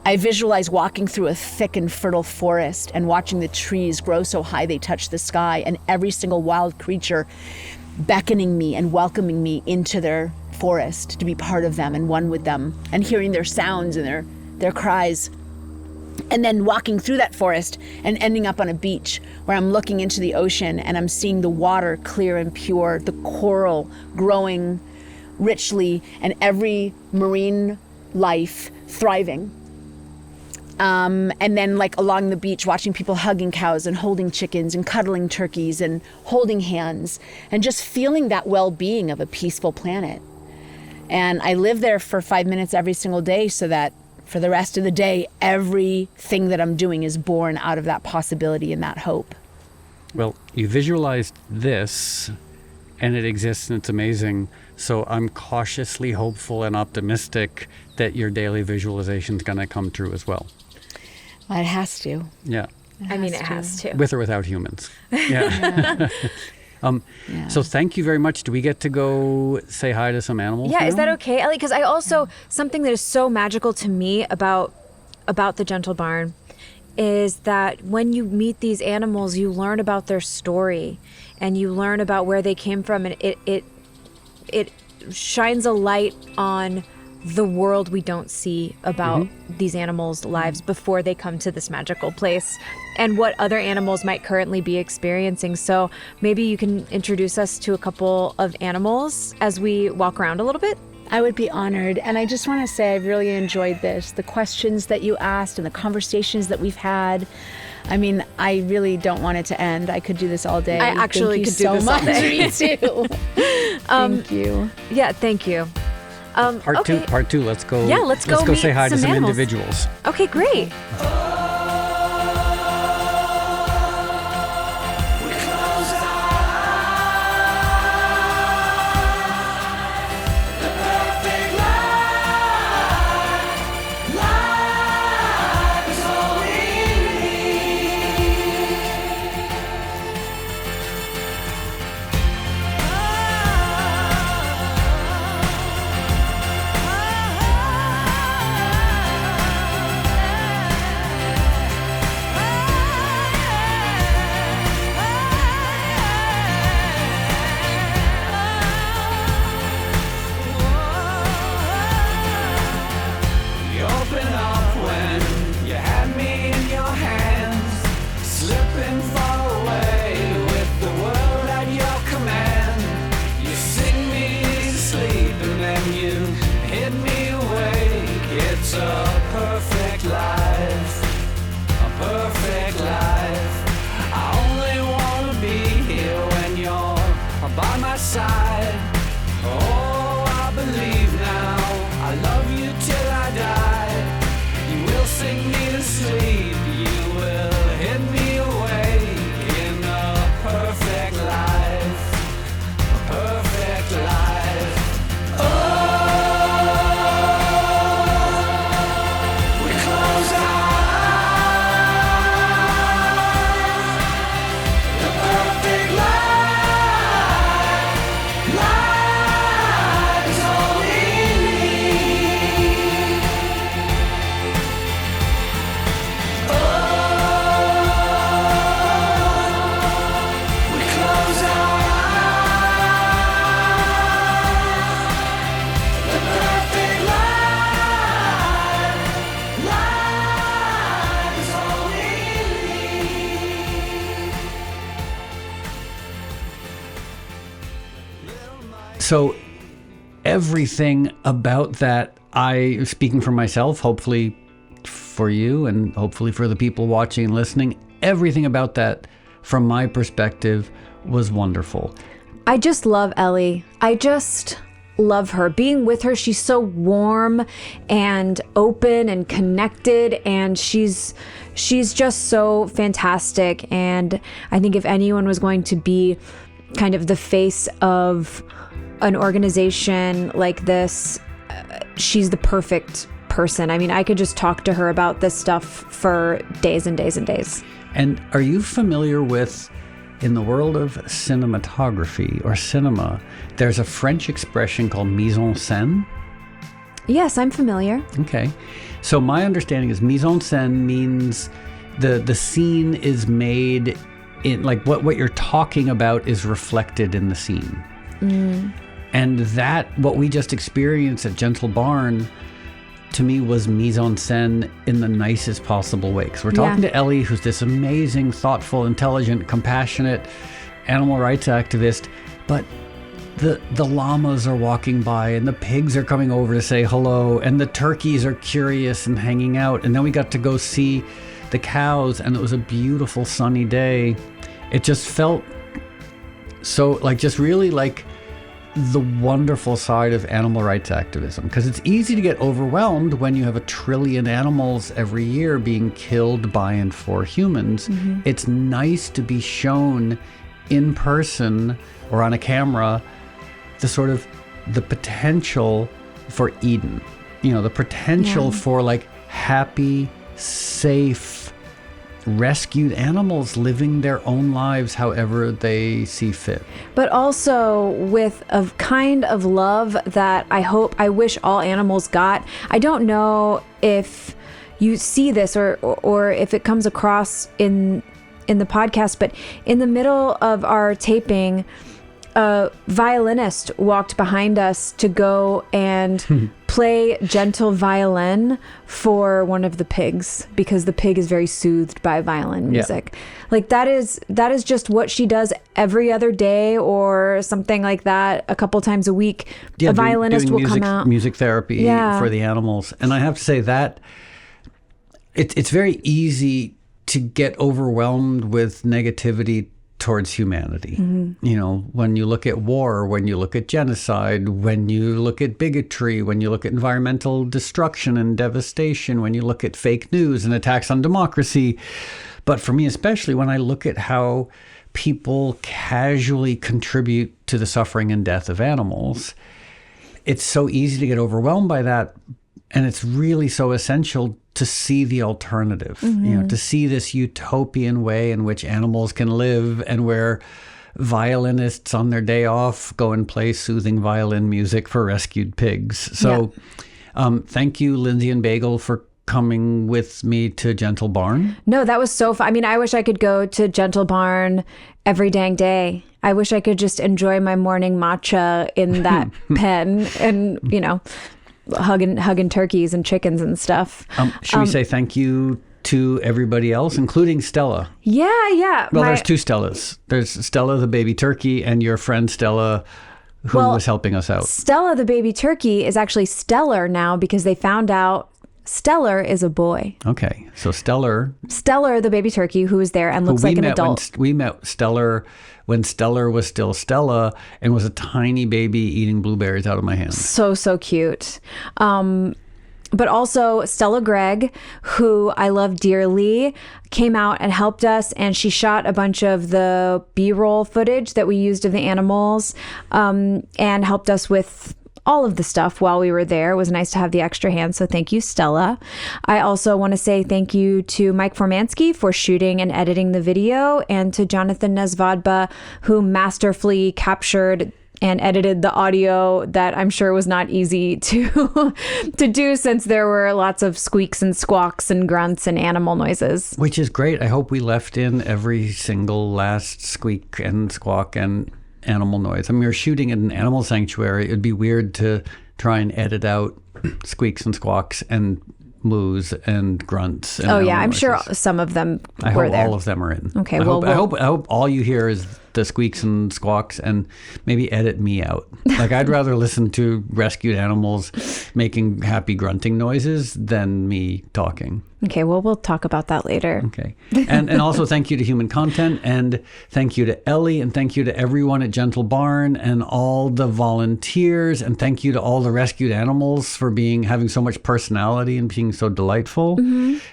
I visualize walking through a thick and fertile forest and watching the trees grow so high they touch the sky, and every single wild creature beckoning me and welcoming me into their forest to be part of them and one with them, and hearing their sounds and their cries. And then walking through that forest and ending up on a beach where I'm looking into the ocean and I'm seeing the water clear and pure, the coral growing richly, and every marine life thriving. And then, like, along the beach, watching people hugging cows and holding chickens and cuddling turkeys and holding hands and just feeling that well-being of a peaceful planet. And I live there for 5 minutes every single day so that for the rest of the day, everything that I'm doing is born out of that possibility and that hope. Well, you visualized this, and it exists, and it's amazing. So I'm cautiously hopeful and optimistic that your daily visualization is going to come true as well. Well, it has to. Yeah. It has to. With or without humans. Yeah. So thank you very much. Do we get to go say hi to some animals? Yeah, now? is that okay, Ellie? Because I also, something that is so magical to me about the Gentle Barn is that when you meet these animals, you learn about their story and you learn about where they came from, and it shines a light on the world we don't see about these animals' lives before they come to this magical place and what other animals might currently be experiencing. So maybe you can introduce us to a couple of animals as we walk around a little bit. I would be honored. And I just want to say I've really enjoyed this. The questions that you asked and the conversations that we've had. I mean, I really don't want it to end. I could do this all day. I actually could do this all day. Me too. Thank you. Yeah, thank you. Part two. Let's go. Yeah, let's go meet say hi to some some animals. individuals. Okay, great. So everything about that, speaking for myself, hopefully for you and hopefully for the people watching and listening, everything about that from my perspective was wonderful. I just love Ellie. I just love her. Being with her, she's so warm and open and connected, and she's just so fantastic. And I think if anyone was going to be kind of the face of an organization like this, she's the perfect person. I mean, I could just talk to her about this stuff for days and days and days. And are you familiar with, in the world of cinematography or cinema, there's a French expression called mise en scène? Yes, I'm familiar. Okay. So my understanding is mise en scène means the scene is made in, like, what you're talking about is reflected in the scene. And that, what we just experienced at Gentle Barn, to me was mise en scène in the nicest possible way. Because we're talking to Ellie, who's this amazing, thoughtful, intelligent, compassionate animal rights activist, but the llamas are walking by and the pigs are coming over to say hello and the turkeys are curious and hanging out. And then we got to go see the cows, and it was a beautiful sunny day. It just felt so like, just really like the wonderful side of animal rights activism, because it's easy to get overwhelmed when you have 1 trillion animals every year being killed by and for humans. It's nice to be shown in person or on a camera the potential for Eden, the potential for like happy, safe, rescued animals living their own lives however they see fit. But also with a kind of love that I wish all animals got. I don't know if you see this or if it comes across in the podcast, but in the middle of our taping, a violinist walked behind us to go and play gentle violin for one of the pigs, because the pig is very soothed by violin music. Like that is just what she does every other day or something like that, a couple times a week. A violinist doing will come out. Music therapy for the animals. And I have to say that it's very easy to get overwhelmed with negativity towards humanity. You know, when you look at war, when you look at genocide, when you look at bigotry, when you look at environmental destruction and devastation, when you look at fake news and attacks on democracy. But for me, especially when I look at how people casually contribute to the suffering and death of animals, it's so easy to get overwhelmed by that. And it's really so essential to see the alternative, you know, to see this utopian way in which animals can live, and where violinists on their day off go and play soothing violin music for rescued pigs. So thank you, Lindsay and Bagel, for coming with me to Gentle Barn. No, that was so fun. I mean, I wish I could go to Gentle Barn every dang day. I wish I could just enjoy my morning matcha in that pen and, you know, hugging turkeys and chickens and stuff. Should we say thank you to everybody else, including Stella? Yeah. Well, there's two Stellas. There's Stella the baby turkey and your friend Stella, who was helping us out. Stella the baby turkey is actually Stellar now, because they found out Stellar is a boy. Okay, so Stellar the baby turkey, who is there and looks like an adult. We met Stellar when Stellar was still Stella and was a tiny baby eating blueberries out of my hands. So cute. But also Stella Gregg, who I love dearly, came out and helped us, and she shot a bunch of the B-roll footage that we used of the animals, and helped us with all of the stuff while we were there. It was nice to have the extra hand, so thank you, Stella. I also want to say thank you to Mike Formansky for shooting and editing the video, and to Jonathan Nesvadba, who masterfully captured and edited the audio that I'm sure was not easy to do, since there were lots of squeaks and squawks and grunts and animal noises. Which is great. I hope we left in every single last squeak and squawk and animal noise. I mean, we were shooting in an animal sanctuary. It'd be weird to try and edit out squeaks and squawks and moos and grunts. And I'm noises. sure some of them I were hope there. all of them are in. Okay, I hope all you hear is the squeaks and squawks, and maybe edit me out. Like, I'd rather listen to rescued animals making happy grunting noises than me talking. Okay, well, we'll talk about that later. Okay. And also thank you to Human Content, and thank you to Ellie, and thank you to everyone at Gentle Barn and all the volunteers, and thank you to all the rescued animals for having so much personality and being so delightful.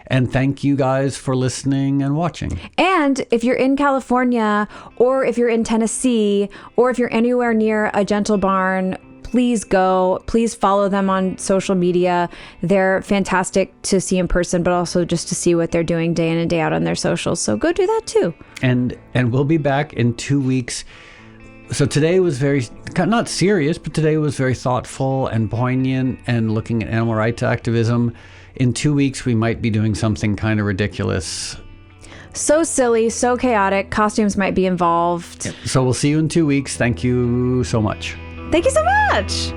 And thank you guys for listening and watching. And if you're in California, or if you're in Tennessee, or if you're anywhere near a Gentle Barn, please go. Please follow them on social media. They're fantastic to see in person, but also just to see what they're doing day in and day out on their socials. So go do that too. And we'll be back in 2 weeks. So today was very, not serious, but today was very thoughtful and poignant and looking at animal rights activism. In 2 weeks, we might be doing something kind of ridiculous. So silly, so chaotic. Costumes might be involved. So we'll see you in 2 weeks. Thank you so much. Thank you so much.